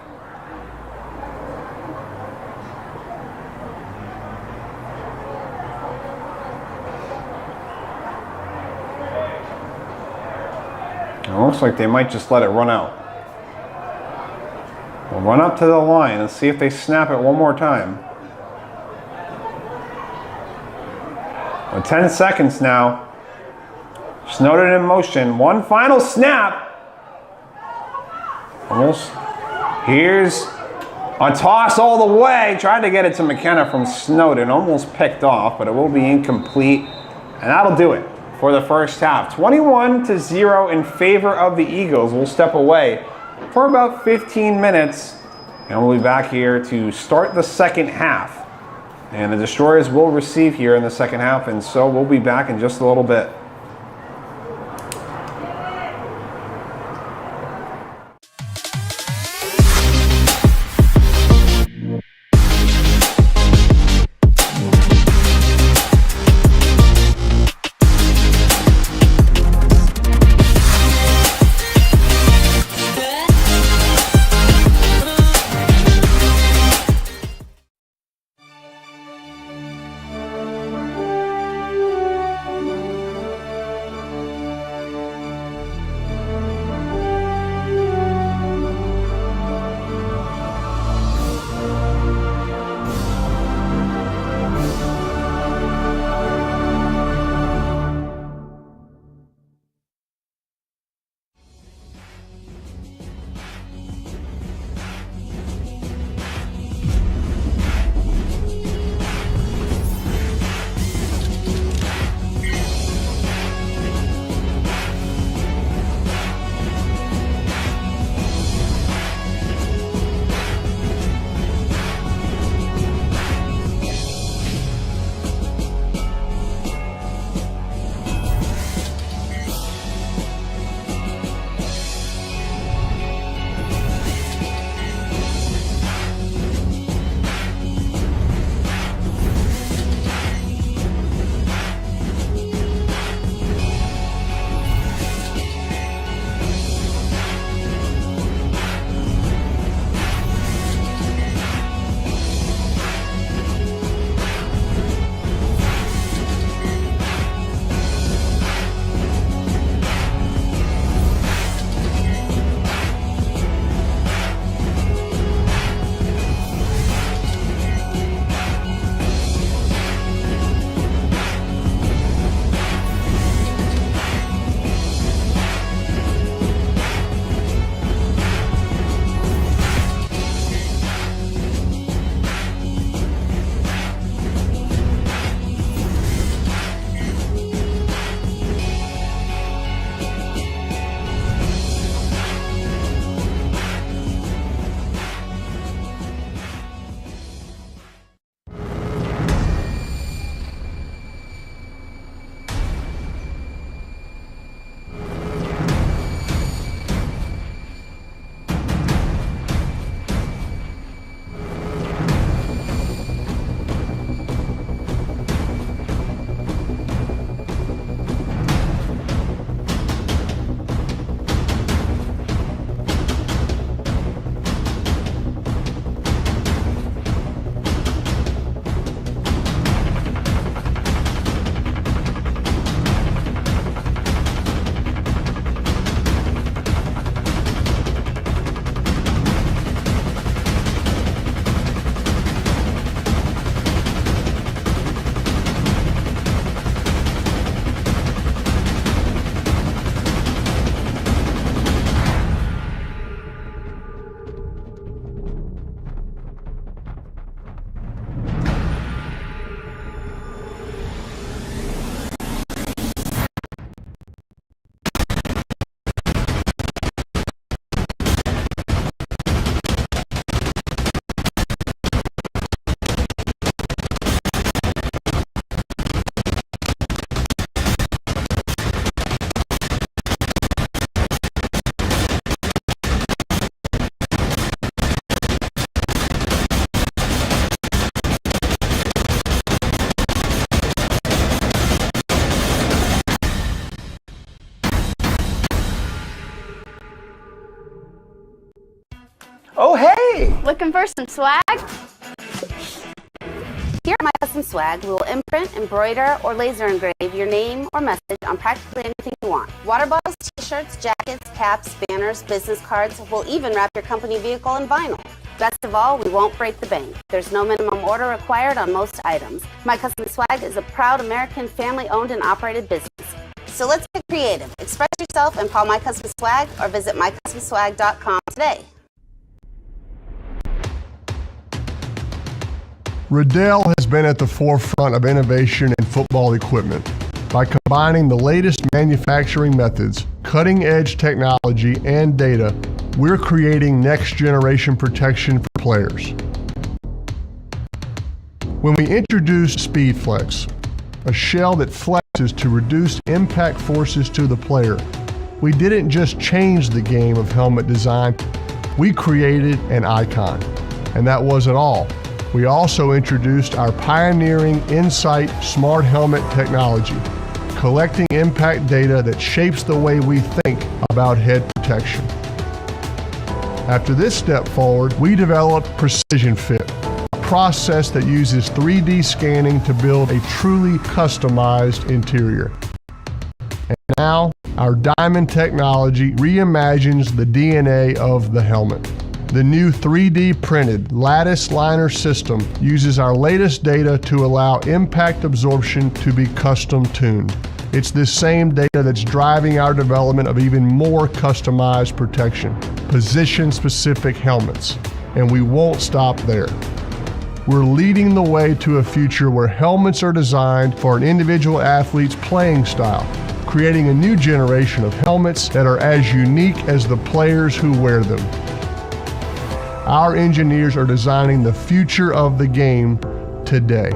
It looks like they might just let it run out. We'll run up to the line and see if they snap it one more time. With 10 seconds now. Snowden in motion. One final snap. Almost. Here's a toss all the way. Tried to get it to McKenna from Snowden. Almost picked off, but it will be incomplete. And that'll do it for the first half. 21-0 in favor of the Eagles. We'll step away for about 15 minutes, and we'll be back here to start the second half. And the Destroyers will receive here in the second half, and so we'll be back in just a little bit. Oh, hey! Looking for some swag? Here at My Custom Swag, we will imprint, embroider, or laser engrave your name or message on practically anything you want. Water bottles, t-shirts, jackets, caps, banners, business cards. We'll even wrap your company vehicle in vinyl. Best of all, we won't break the bank. There's no minimum order required on most items. My Custom Swag is a proud American family-owned and operated business. So let's get creative. Express yourself and call My Custom Swag or visit mycustomswag.com today. Riddell has been at the forefront of innovation in football equipment By combining the latest manufacturing methods, cutting-edge technology, and data, we're creating next-generation protection for players. When we introduced SpeedFlex, a shell that flexes to reduce impact forces to the player, we didn't just change the game of helmet design, we created an icon. And that wasn't all. We also introduced our pioneering Insight Smart Helmet technology, collecting impact data that shapes the way we think about head protection. After this step forward, we developed Precision Fit, a process that uses 3D scanning to build a truly customized interior. And now, our Diamond technology reimagines the DNA of the helmet. The new 3D printed lattice liner system uses our latest data to allow impact absorption to be custom tuned. It's this same data that's driving our development of even more customized protection, position-specific helmets, and we won't stop there. We're leading the way to a future where helmets are designed for an individual athlete's playing style, creating a new generation of helmets that are as unique as the players who wear them. Our engineers are designing the future of the game today.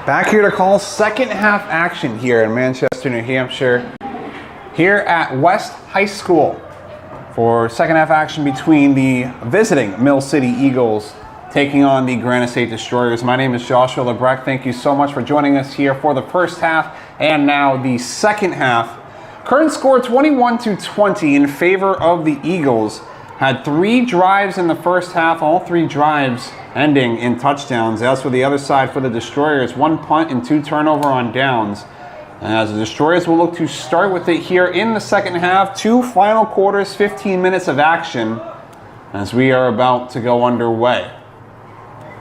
Back here to call second half action here in Manchester, New Hampshire, here at West High School for second half action between the visiting Mill City Eagles taking on the Granite State Destroyers. My name is Joshua Lebrecht. Thank you so much for joining us here for the first half and now the second half. Current score 21-20 in favor of the Eagles. Had 3 drives in the first half, all 3 drives ending in touchdowns. As for the other side for the Destroyers, 1 punt and 2 turnover on downs. As the Destroyers will look to start with it here in the second half. 2 final quarters, 15 minutes of action as we are about to go underway.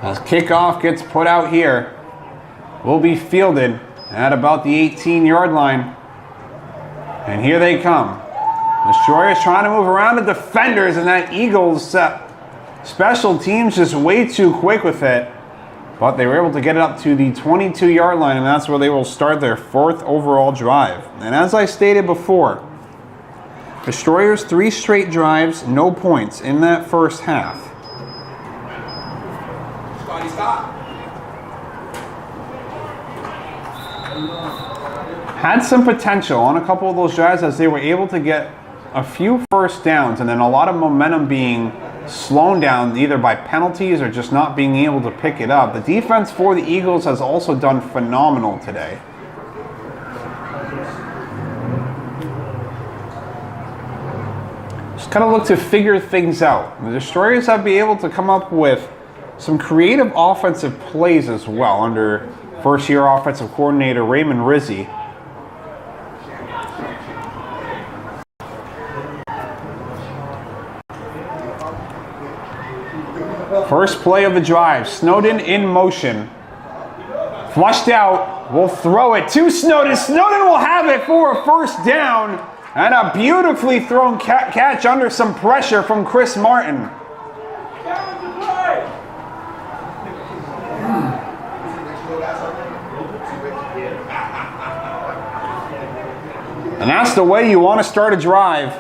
As kickoff gets put out here, will be fielded at about the 18-yard line. And here they come. Destroyers trying to move around the defenders, and that Eagles special teams just way too quick with it. But they were able to get it up to the 22-yard line, and that's where they will start their 4th overall drive. And as I stated before, Destroyers 3 straight drives, no points in that first half. Stop. Had some potential on a couple of those drives as they were able to get a few first downs and then a lot of momentum being slowed down either by penalties or just not being able to pick it up. The defense for the Eagles has also done phenomenal today. Just kind of look to figure things out. The Destroyers have been able to come up with some creative offensive plays as well under first-year offensive coordinator Raymond Rizzi. First play of the drive, Snowden in motion. Flushed out, will throw it to Snowden. Snowden will have it for a first down. And a beautifully thrown catch under some pressure from Chris Martin. And that's the way you want to start a drive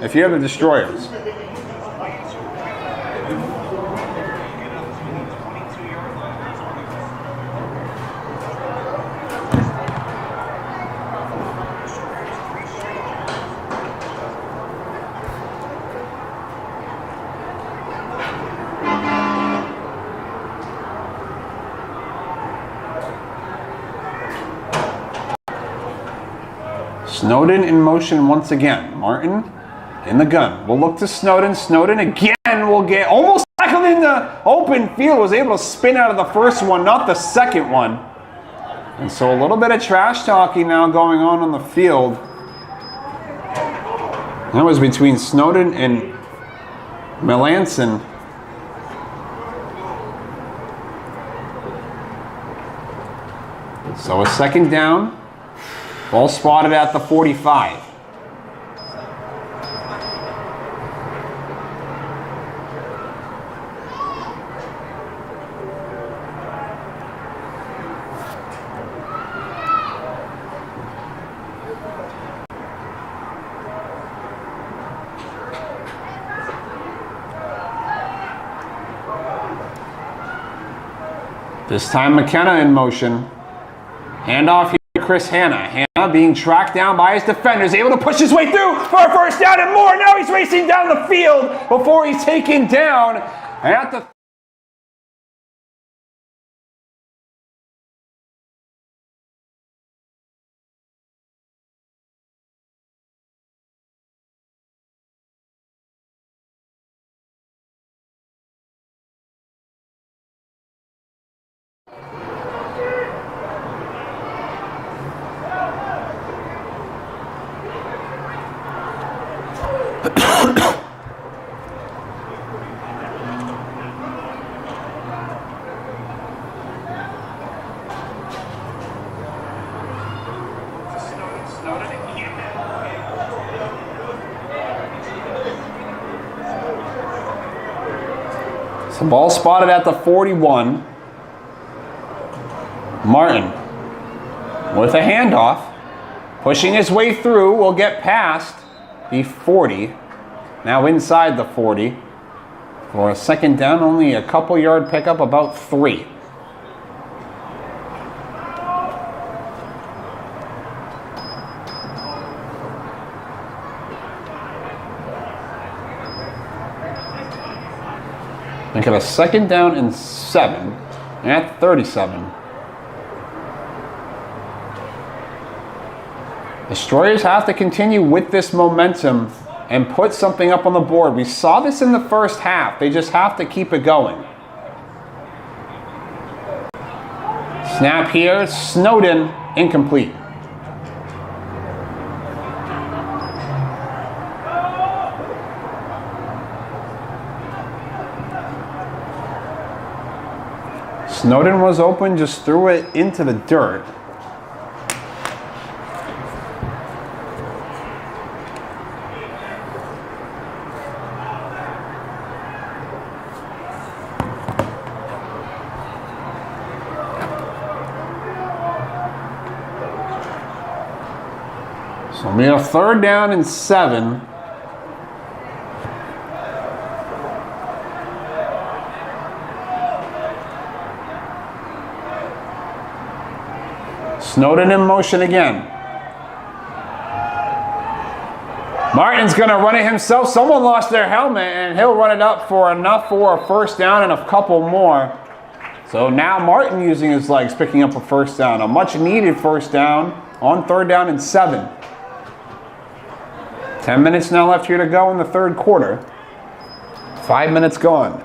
if you're the Destroyers. Snowden in motion once again. Martin in the gun. We'll look to Snowden. Snowden again will get almost tackled in the open field. Was able to spin out of the first one, not the second one. And so a little bit of trash talking now going on the field. That was between Snowden and Melanson. So a second down. Ball spotted at the 45. This time McKenna in motion. Handoff here to Chris Hanna. Hanna being tracked down by his defenders, able to push his way through for a first down and more. Now he's racing down the field before he's taken down at the So ball spotted at the 41. Martin with a handoff, pushing his way through, will get past the 40. Now inside the 40. For a second down, only a couple yard pickup, about 3. Make it a 2nd down and 7 at 37. Destroyers have to continue with this momentum and put something up on the board. We saw this in the first half. They just have to keep it going. Snap here, Snowden, incomplete. Snowden was open, just threw it into the dirt. So we have 3rd down and 7. Snowden in motion again. Martin's going to run it himself. Someone lost their helmet, and he'll run it up for enough for a 1st down and a couple more. So now Martin using his legs, picking up a 1st down. A much needed 1st down on 3rd down and 7. 10 minutes now left here to go in the 3rd quarter. 5 minutes gone.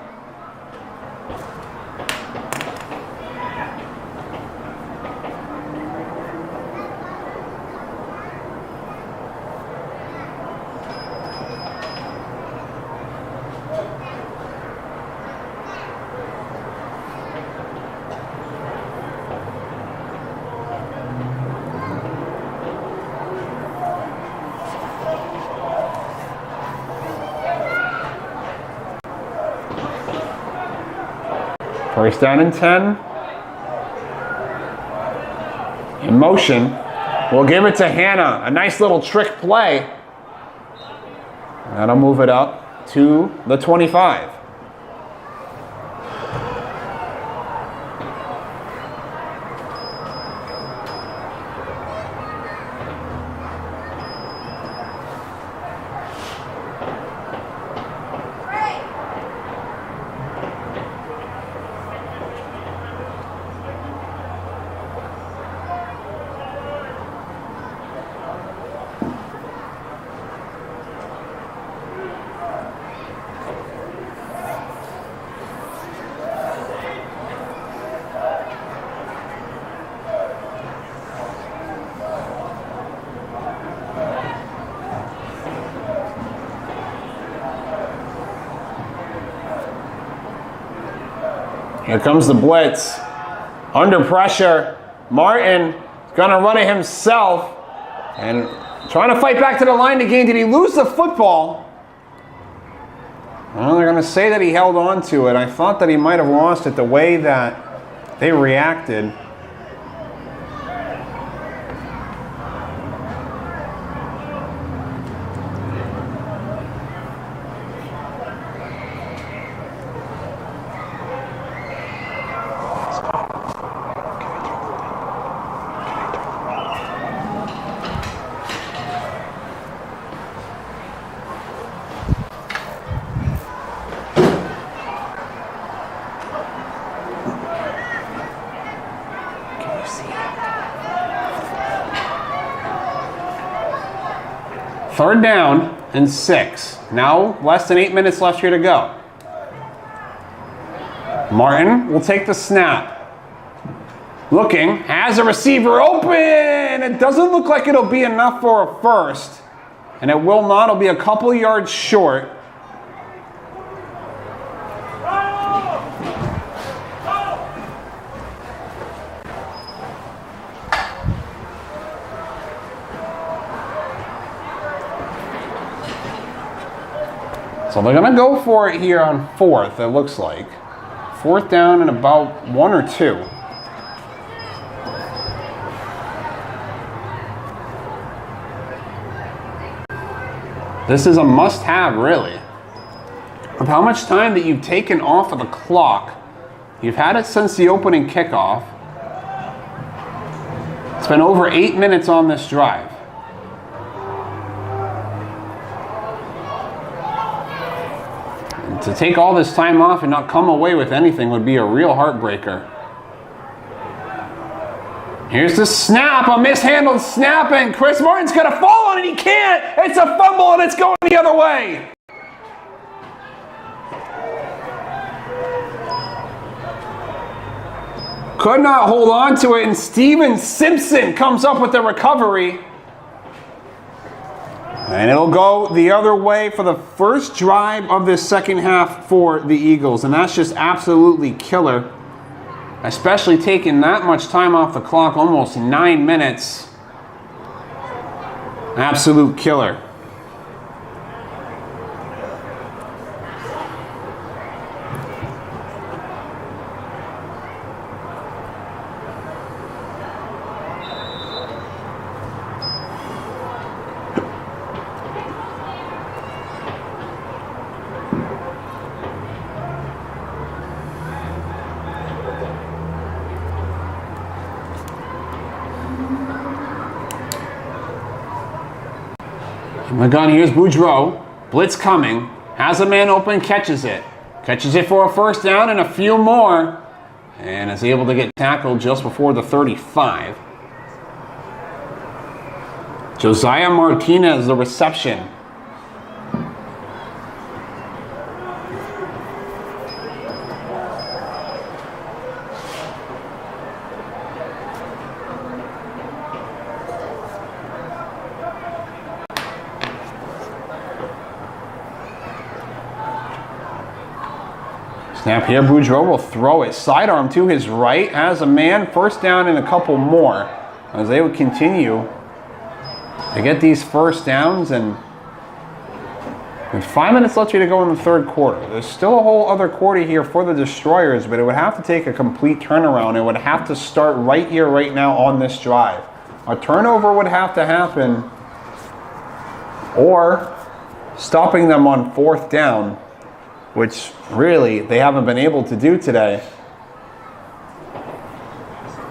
First down and 10. In motion. We'll give it to Hannah. A nice little trick play. That'll move it up to the 25. Here comes the blitz. Under pressure. Martin is going to run it himself. And trying to fight back to the line to gain. Did he lose the football? Well, they're going to say that he held on to it. I thought that he might have lost it the way that they reacted. Third down and 6. Now less than 8 minutes left here to go. Martin will take the snap. Looking, has a receiver open. It doesn't look like it'll be enough for a first. And it will not. It'll be a couple yards short. So they're going to go for it here on 4th, it looks like. 4th down and about 1 or 2. This is a must-have, really. Of how much time that you've taken off of the clock. You've had it since the opening kickoff. It's been over 8 minutes on this drive. To take all this time off and not come away with anything would be a real heartbreaker. Here's the snap, a mishandled snap, and Chris Martin's gonna fall on it, he can't! It's a fumble and it's going the other way! Could not hold on to it, and Steven Simpson comes up with the recovery. And it'll go the other way for the first drive of this second half for the Eagles, and that's just absolutely killer. Especially taking that much time off the clock, almost 9 minutes. Absolute killer. From the gun, here's Boudreaux. Blitz coming. Has a man open, catches it. Catches it for a first down and a few more. And is able to get tackled just before the 35. Josiah Martinez, the reception. Snap here, Boudreaux will throw it. Sidearm to his right, has a man, first down and a couple more. As they would continue to get these first downs, and with 5 minutes left to go in the third quarter. There's still a whole other quarter here for the Destroyers, but it would have to take a complete turnaround. It would have to start right here, right now on this drive. A turnover would have to happen, or stopping them on fourth down, which really they haven't been able to do today.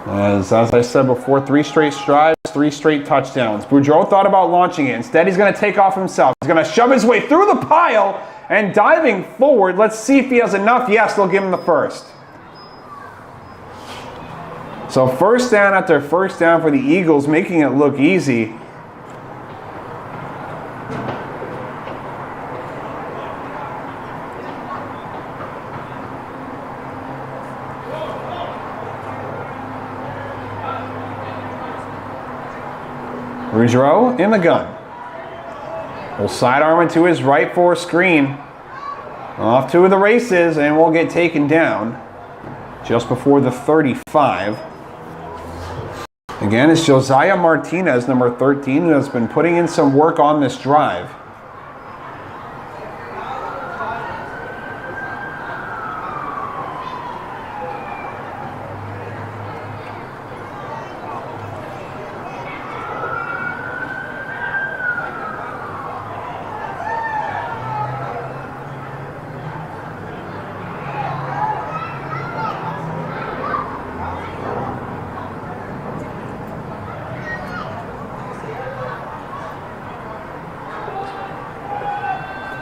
As I said before, 3 straight strides, 3 straight touchdowns. Boudreaux thought about launching it. Instead, he's going to take off himself. He's going to shove his way through the pile and diving forward. Let's see if he has enough. Yes, they'll give him the first. So first down after first down for the Eagles, making it look easy. Boudreaux in the gun. Will sidearm it to his right for a screen. Off to the races, and will get taken down just before the 35. Again, it's Josiah Martinez, number 13, who has been putting in some work on this drive.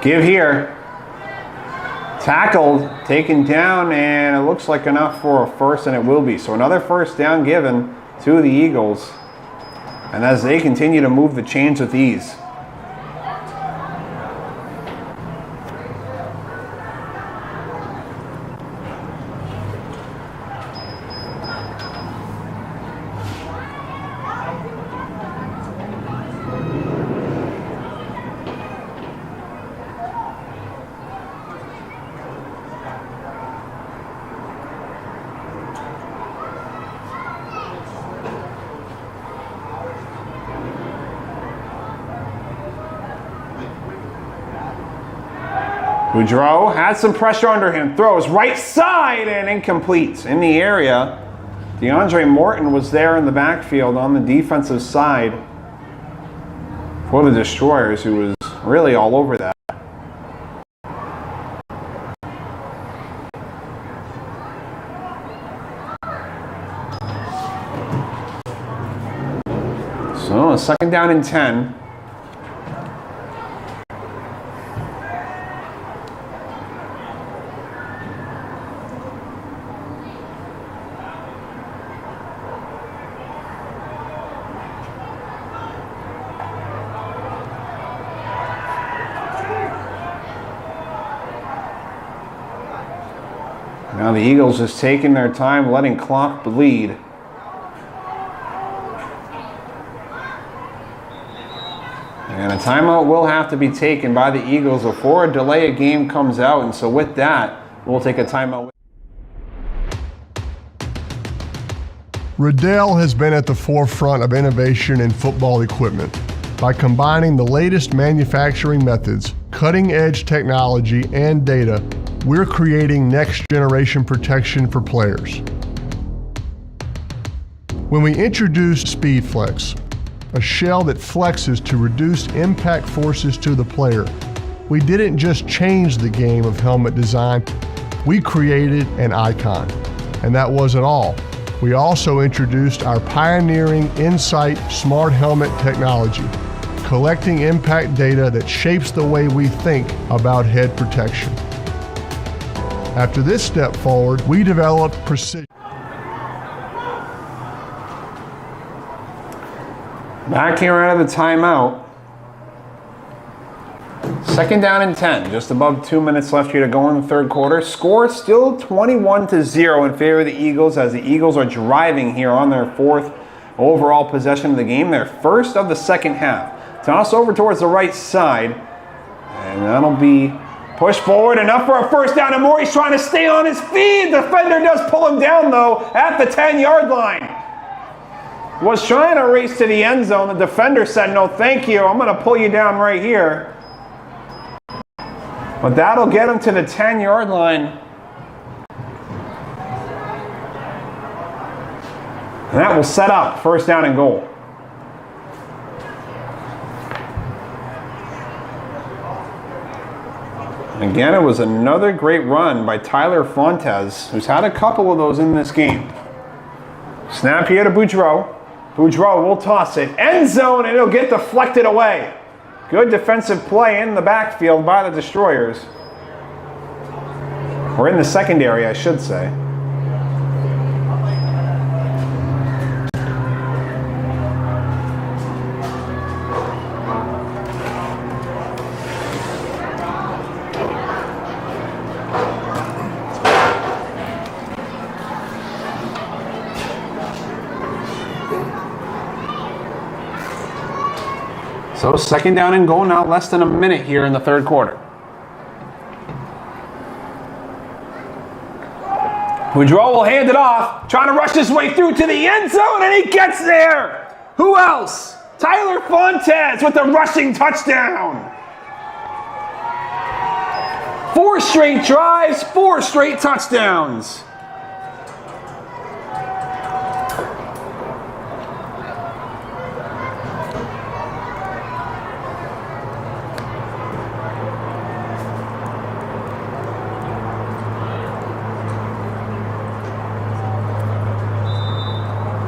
Give here. Tackled, taken down, and it looks like enough for a first, and it will be. So another first down given to the Eagles. And as they continue to move the chains with ease. Boudreaux has some pressure under him, throws right side and incomplete. In the area, DeAndre Morton was there in the backfield on the defensive side for the Destroyers, who was really all over that. So a second down and 10. Now the Eagles just taking their time, letting clock bleed. And a timeout will have to be taken by the Eagles before a delay of game comes out. And so with that, we'll take a timeout. Riddell has been at the forefront of innovation in football equipment. By combining the latest manufacturing methods, cutting-edge technology, and data, we're creating next-generation protection for players. When we introduced SpeedFlex, a shell that flexes to reduce impact forces to the player, we didn't just change the game of helmet design, we created an icon. And that wasn't all. We also introduced our pioneering Insight Smart Helmet technology, collecting impact data that shapes the way we think about head protection. After this step forward, we developed precision. Back here out of the timeout. Second down and 10, just above 2 minutes left here to go in the third quarter. Score still 21-0 in favor of the Eagles as the Eagles are driving here on their fourth overall possession of the game, their first of the second half. Toss over towards the right side, and that'll be pushed forward, enough for a first down, and Morey's trying to stay on his feet. The defender does pull him down though at the 10-yard line. Was trying to race to the end zone. The defender said, no thank you, I'm going to pull you down right here. But that'll get him to the 10-yard line. And that will set up first down and goal. Again, it was another great run by Tyler Fontes, who's had a couple of those in this game. Snap here to Boudreaux. Boudreaux will toss it. End zone, and it'll get deflected away. Good defensive play in the backfield by the Destroyers. Or in the secondary, I should say. So second down and goal now, less than a minute here in the third quarter. Boudreaux will hand it off, trying to rush his way through to the end zone, and he gets there. Who else? Tyler Fontes with the rushing touchdown. 4 straight drives, 4 straight touchdowns.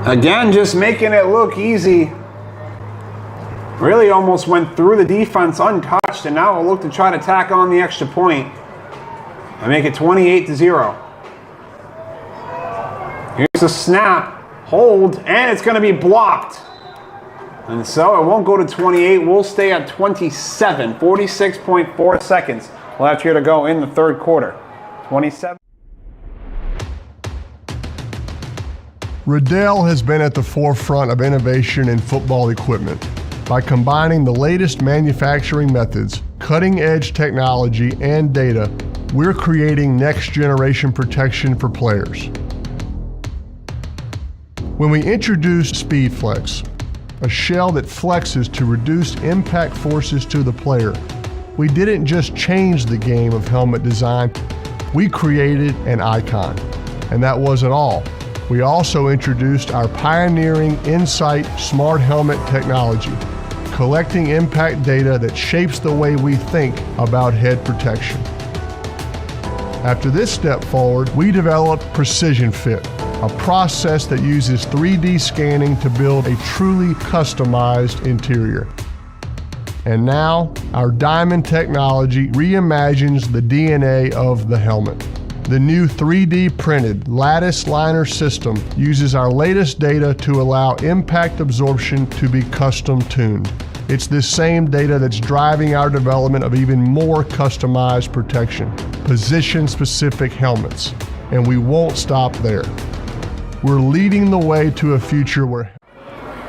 Again, just making it look easy. Really almost went through the defense untouched, and now we'll look to try to tack on the extra point and make it 28-0. Here's the snap, hold, and it's going to be blocked. And so it won't go to 28. We'll stay at 27, 46.4 seconds left here to go in the third quarter. 27. Riddell has been at the forefront of innovation in football equipment. By combining the latest manufacturing methods, cutting-edge technology, and data, we're creating next-generation protection for players. When we introduced SpeedFlex, a shell that flexes to reduce impact forces to the player, we didn't just change the game of helmet design, we created an icon. And that wasn't all. We also introduced our pioneering Insight Smart Helmet technology, collecting impact data that shapes the way we think about head protection. After this step forward, we developed Precision Fit, a process that uses 3D scanning to build a truly customized interior. And now, our Diamond technology reimagines the DNA of the helmet. The new 3D printed lattice liner system uses our latest data to allow impact absorption to be custom tuned. It's this same data that's driving our development of even more customized protection, position-specific helmets. and we won't stop there. We're leading the way to a future where...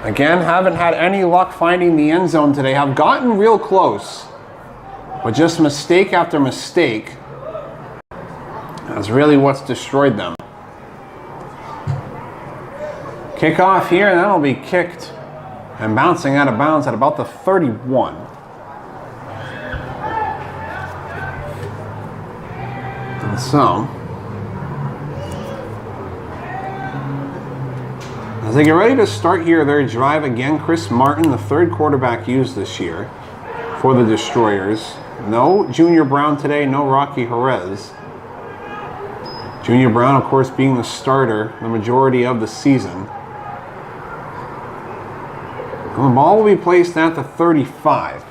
Again, haven't had any luck finding the end zone today. Have gotten real close, but just mistake after mistake is really what's destroyed them. Kickoff here, and that'll be kicked and bouncing out of bounds at about the 31. And so, as they get ready to start here their drive again, Chris Martin, the third quarterback used this year for the Destroyers. No Junior Brown today, no Rocky Jerez. Junior Brown, of course, being the starter the majority of the season. And the ball will be placed at the 35.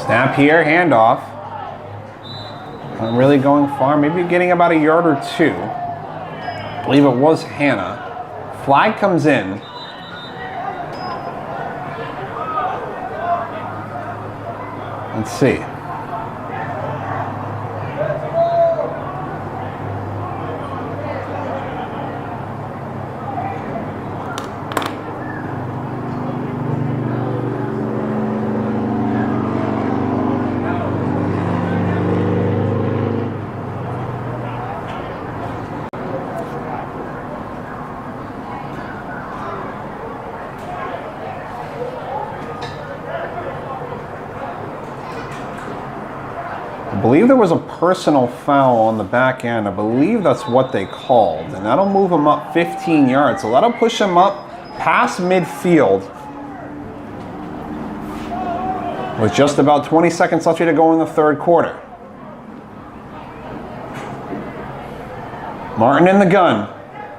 Snap here, handoff. Not really going far, maybe getting about a yard or two. I believe it was Hannah. Flag comes in. Let's see. I believe there was a personal foul on the back end. I believe that's what they called. And that'll move him up 15 yards. So that'll push him up past midfield. With just about 20 seconds left here to go in the third quarter. Martin in the gun.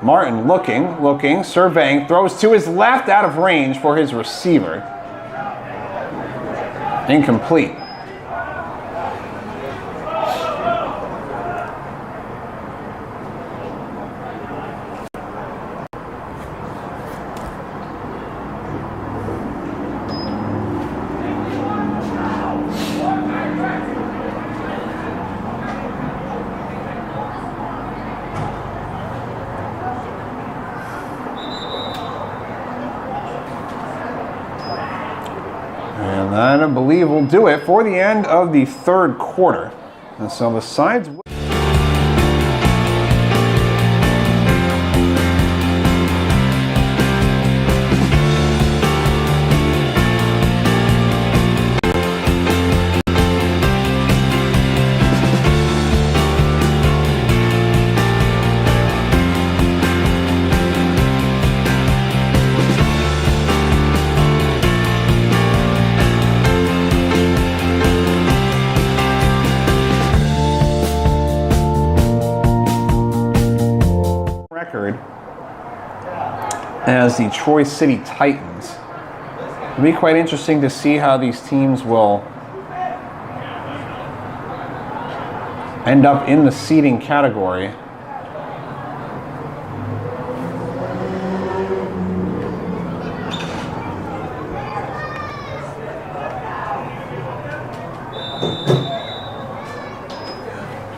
Martin looking, surveying, throws to his left out of range for his receiver. Incomplete. And that, I believe, will do it for the end of the third quarter. And so the sides... record as the Troy City Titans. It'll be quite interesting to see how these teams will end up in the seeding category.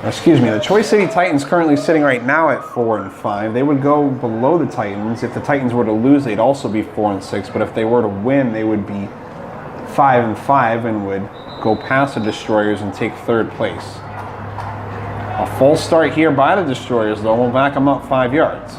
Excuse me, the Troy City Titans currently sitting right now at 4-5. They would go below the Titans. If the Titans were to lose, they'd also be 4-6. But if they were to win, they would be 5-5 and would go past the Destroyers and take third place. A full start here by the Destroyers, though, will back them up 5 yards.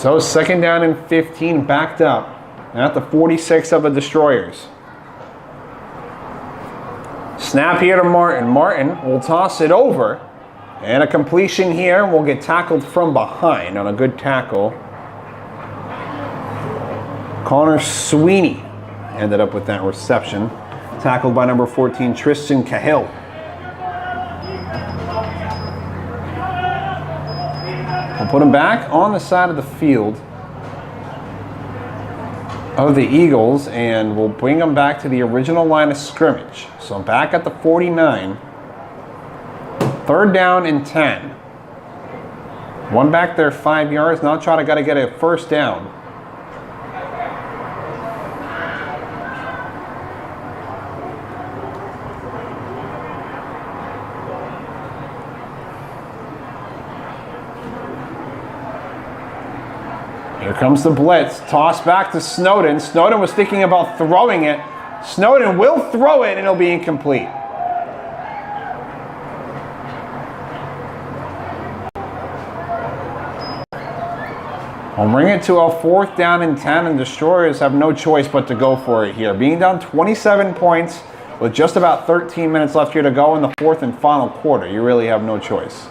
So 2nd down and 15 backed up. And at the 46 of the Destroyers. Snap here to Martin. Martin will toss it over. And a completion here will get tackled from behind on a good tackle. Connor Sweeney ended up with that reception. Tackled by number 14, Tristan Cahill. We'll put him back on the side of the field of the Eagles, and we'll bring him back to the original line of scrimmage. So back at the 49. 3rd down and 10. One back there, 5 yards. Now got to get a 1st down. Here comes the blitz. Toss back to Snowden. Snowden was thinking about throwing it. Snowden will throw it, and it'll be incomplete. We'll bring it to a 4th down and 10, and Destroyers have no choice but to go for it here. Being down 27 points with just about 13 minutes left here to go in the 4th and final quarter. You really have no choice.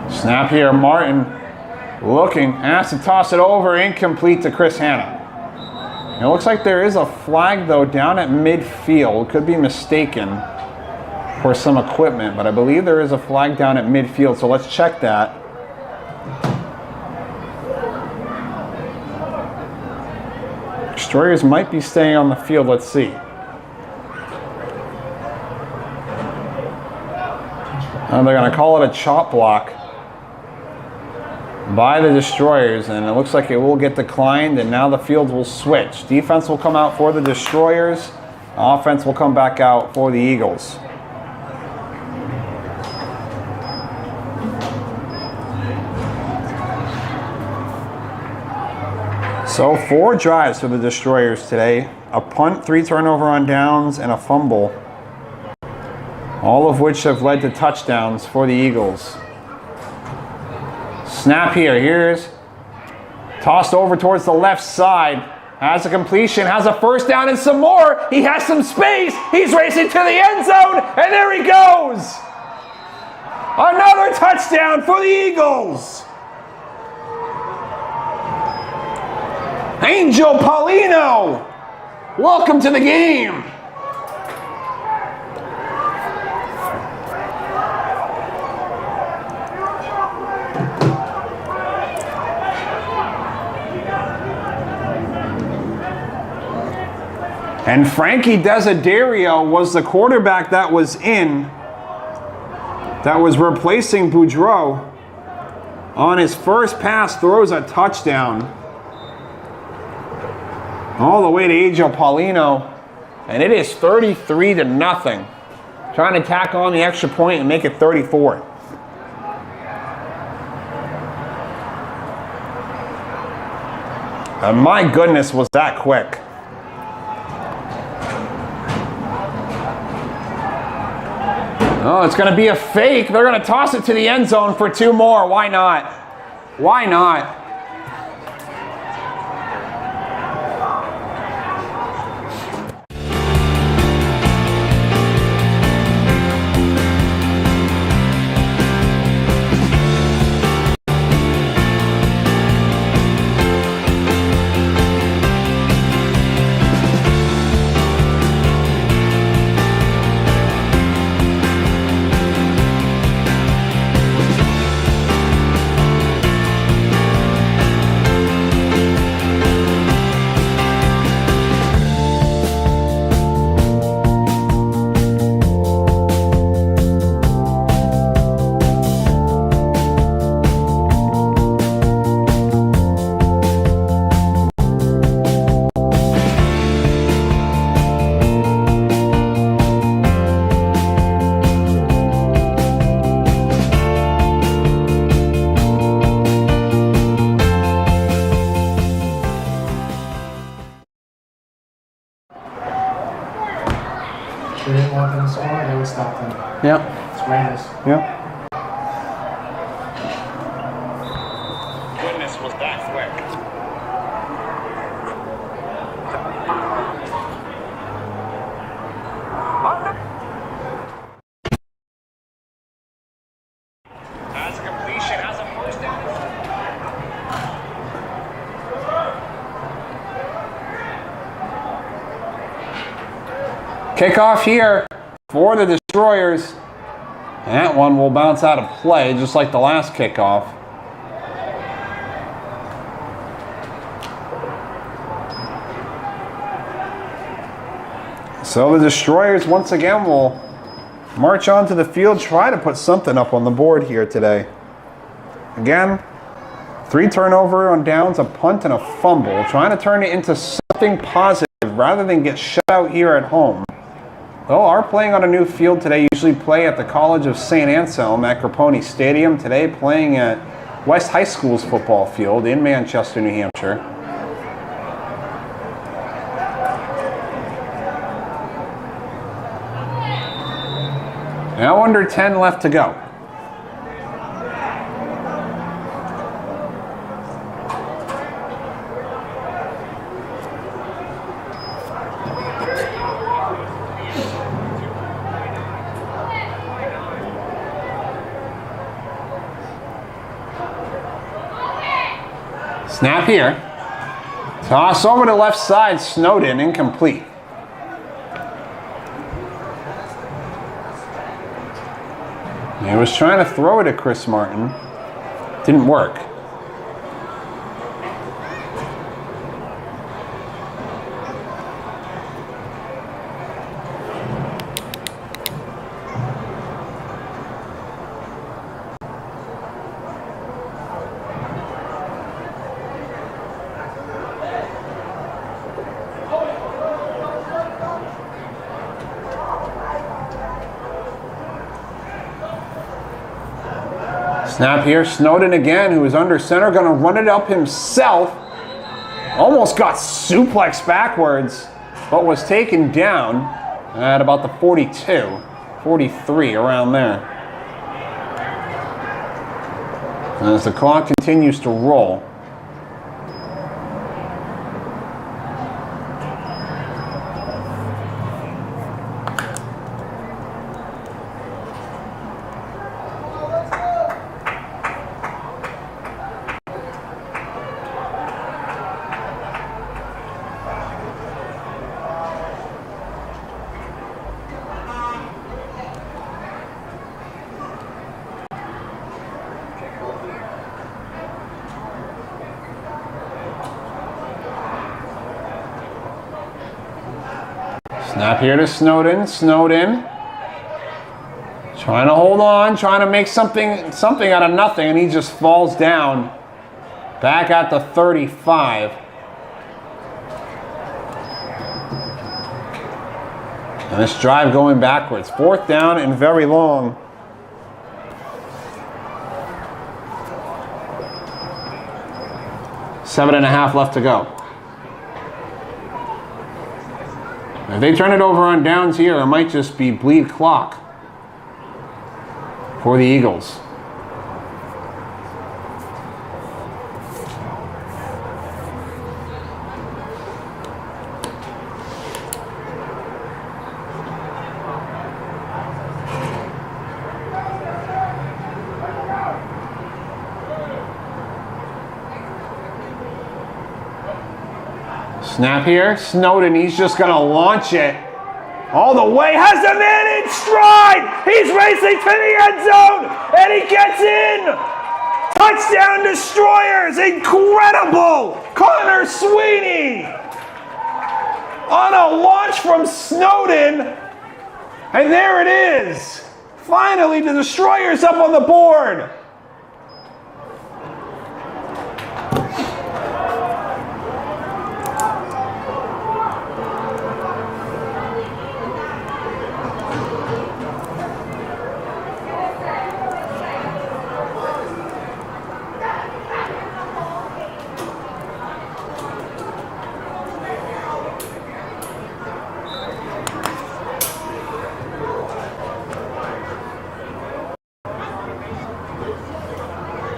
Snap here, Martin looking, asked to toss it over, incomplete to Chris Hanna. It looks like there is a flag though down at midfield. Could be mistaken for some equipment, but I believe there is a flag down at midfield, so let's check that. Destroyers might be staying on the field, let's see. They're going to call it a chop block by the Destroyers, and it looks like it will get declined, and now the field will switch. Defense will come out for the Destroyers. Offense will come back out for the Eagles. So 4 drives for the Destroyers today. A punt, 3 turnover on downs, and a fumble. All of which have led to touchdowns for the Eagles. Snap here. Here's tossed over towards the left side. Has a completion. Has a 1st down and some more. He has some space. He's racing to the end zone. And there he goes. Another touchdown for the Eagles. Angel Paulino. Welcome to the game. And Frankie Desiderio was the quarterback that was replacing Boudreaux. On his first pass, throws a touchdown. All the way to Angel Paulino. And it is 33-0. Trying to tack on the extra point and make it 34. And my goodness, was that quick. Oh, it's going to be a fake. They're going to toss it to the end zone for 2 more. Why not? Why not? they didn't want them to score, they would stop them. Yep. It's Raiders. Yep. Goodness was that quick. Has a completion, has a first down. Kickoff here for the Destroyers. And that one will bounce out of play just like the last kickoff. So the Destroyers once again will march onto the field, try to put something up on the board here today. Again, 3 turnover on downs, a punt and a fumble, trying to turn it into something positive rather than get shut out here at home. Though are playing on a new field today, usually play at the College of St. Anselm at Croponi Stadium. Today playing at West High School's football field in Manchester, New Hampshire. Now under 10 left to go. Snap here. Toss over to left side, Snowden, incomplete. He was trying to throw it at Chris Martin. Didn't work. Snap here, Snowden again, who is under center, gonna run it up himself. Almost got suplexed backwards, but was taken down at about the 42, 43, around there. As the clock continues to roll. Snap here to Snowden. Snowden trying to hold on, trying to make something out of nothing, and he just falls down back at the 35. And this drive going backwards. 4th down and very long. Seven and a half left to go. If they turn it over on downs here, it might just be bleed clock for the Eagles. Snap here, Snowden, he's just gonna launch it all the way, has a man in stride, he's racing to the end zone, and he gets in! Touchdown Destroyers, incredible! Connor Sweeney on a launch from Snowden, and there it is! Finally, the Destroyers up on the board!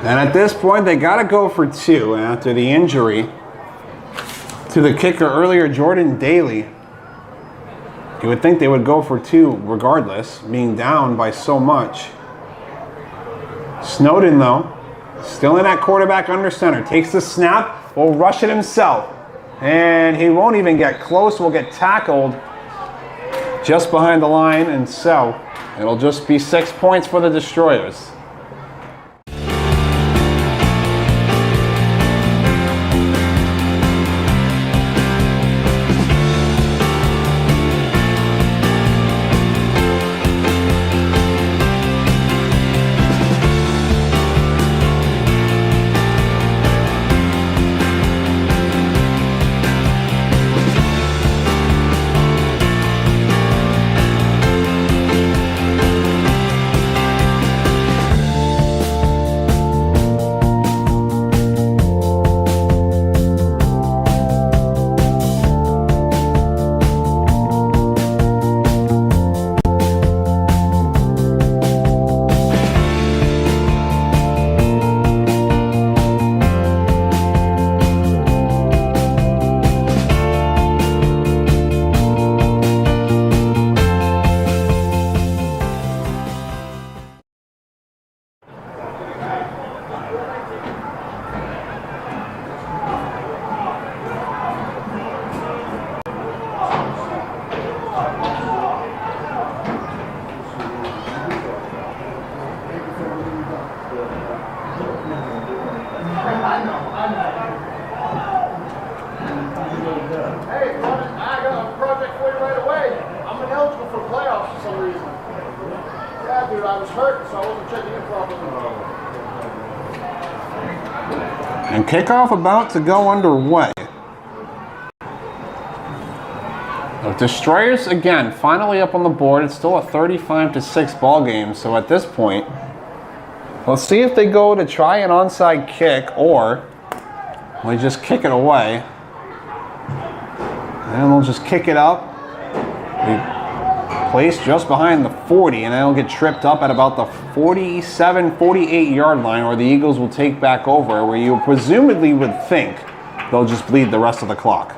And at this point, they got to go for 2 after the injury to the kicker earlier, Jordan Daly. You would think they would go for 2 regardless, being down by so much. Snowden, though, still in that quarterback under center. Takes the snap, will rush it himself. And he won't even get close, will get tackled just behind the line, and so it'll just be 6 points for the Destroyers. Hey, I got a project for you right away. I'm ineligible for playoffs for some reason. Yeah, dude, I was hurt, so I wasn't checking in properly. And kickoff about to go underway. The Destroyers, again, finally up on the board. It's still a 35-6 ball game, so at this point, let's see if they go to try an onside kick or they just kick it away. And they'll just kick it up. Be placed just behind the 40, and then it'll get tripped up at about the 47, 48 yard line, or the Eagles will take back over, where you presumably would think they'll just bleed the rest of the clock.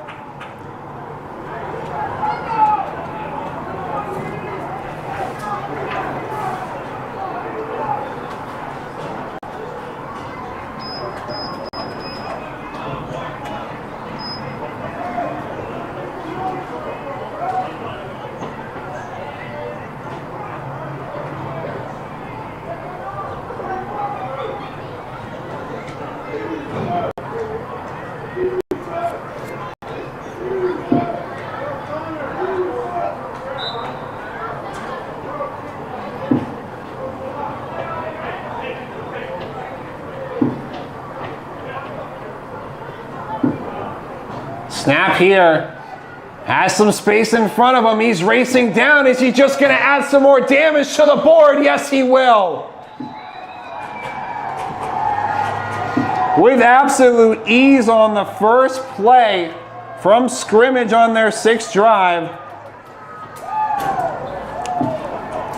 Snap here. Has some space in front of him. He's racing down. Is he just going to add some more damage to the board? Yes, he will. With absolute ease on the first play from scrimmage on their 6th drive.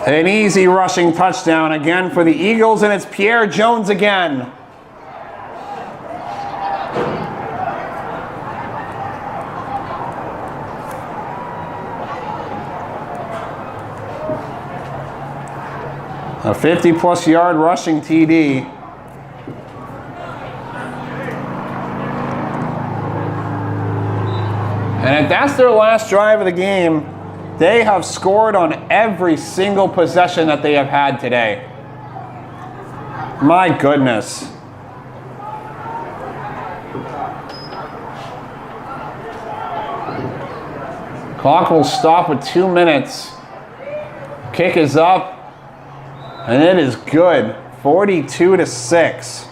An easy rushing touchdown again for the Eagles, and it's Pierre Jones again. A 50-plus yard rushing TD. And if that's their last drive of the game, they have scored on every single possession that they have had today. My goodness. Clock will stop with 2 minutes. Kick is up. And it is good, 42-6.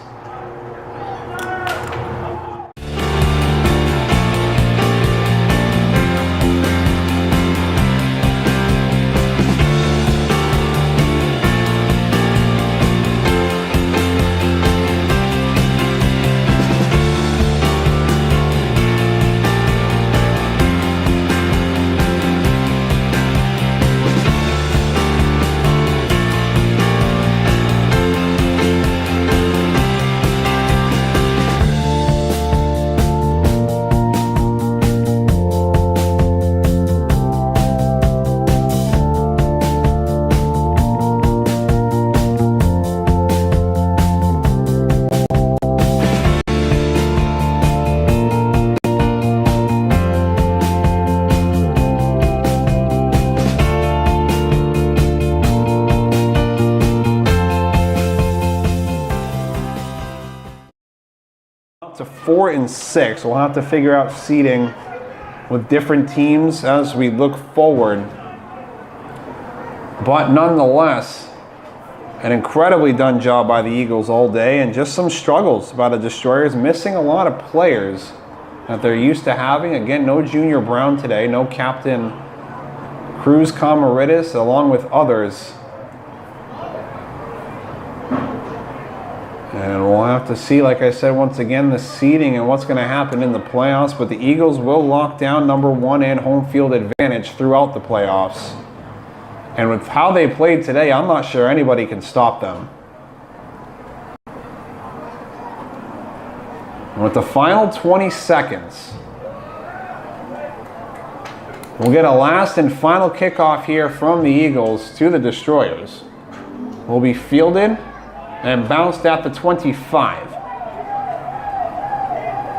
4 and 6. We'll have to figure out seeding with different teams as we look forward. But nonetheless, an incredibly done job by the Eagles all day, and just some struggles by the Destroyers, missing a lot of players that they're used to having. Again, no Junior Brown today, no Captain Cruz Comaritis, along with others. And we'll have to see, like I said, once again, the seeding and what's going to happen in the playoffs. But the Eagles will lock down number 1 and home field advantage throughout the playoffs. And with how they played today, I'm not sure anybody can stop them. And with the final 20 seconds, we'll get a last and final kickoff here from the Eagles to the Destroyers. Will be fielded and bounced at the 25.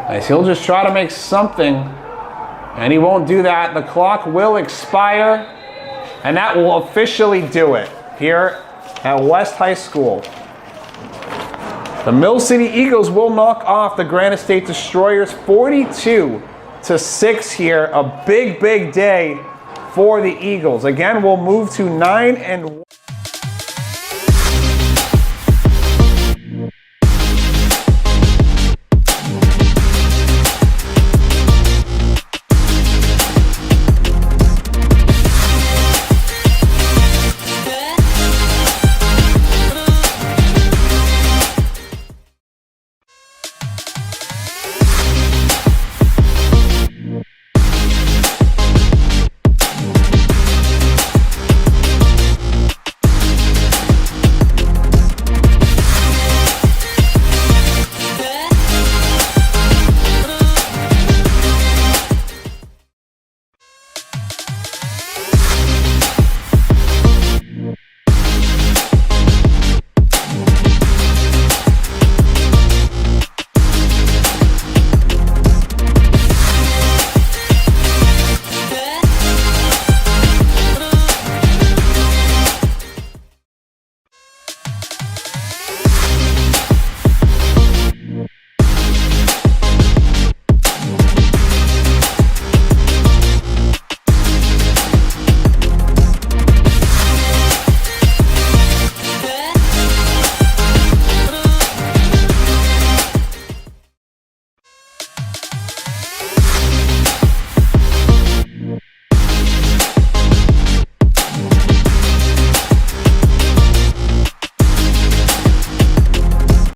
As he'll just try to make something, and he won't do that. The clock will expire, and that will officially do it here at West High School. The Mill City Eagles will knock off the Granite State Destroyers 42-6 here. A big, big day for the Eagles. Again, we'll move to 9-1.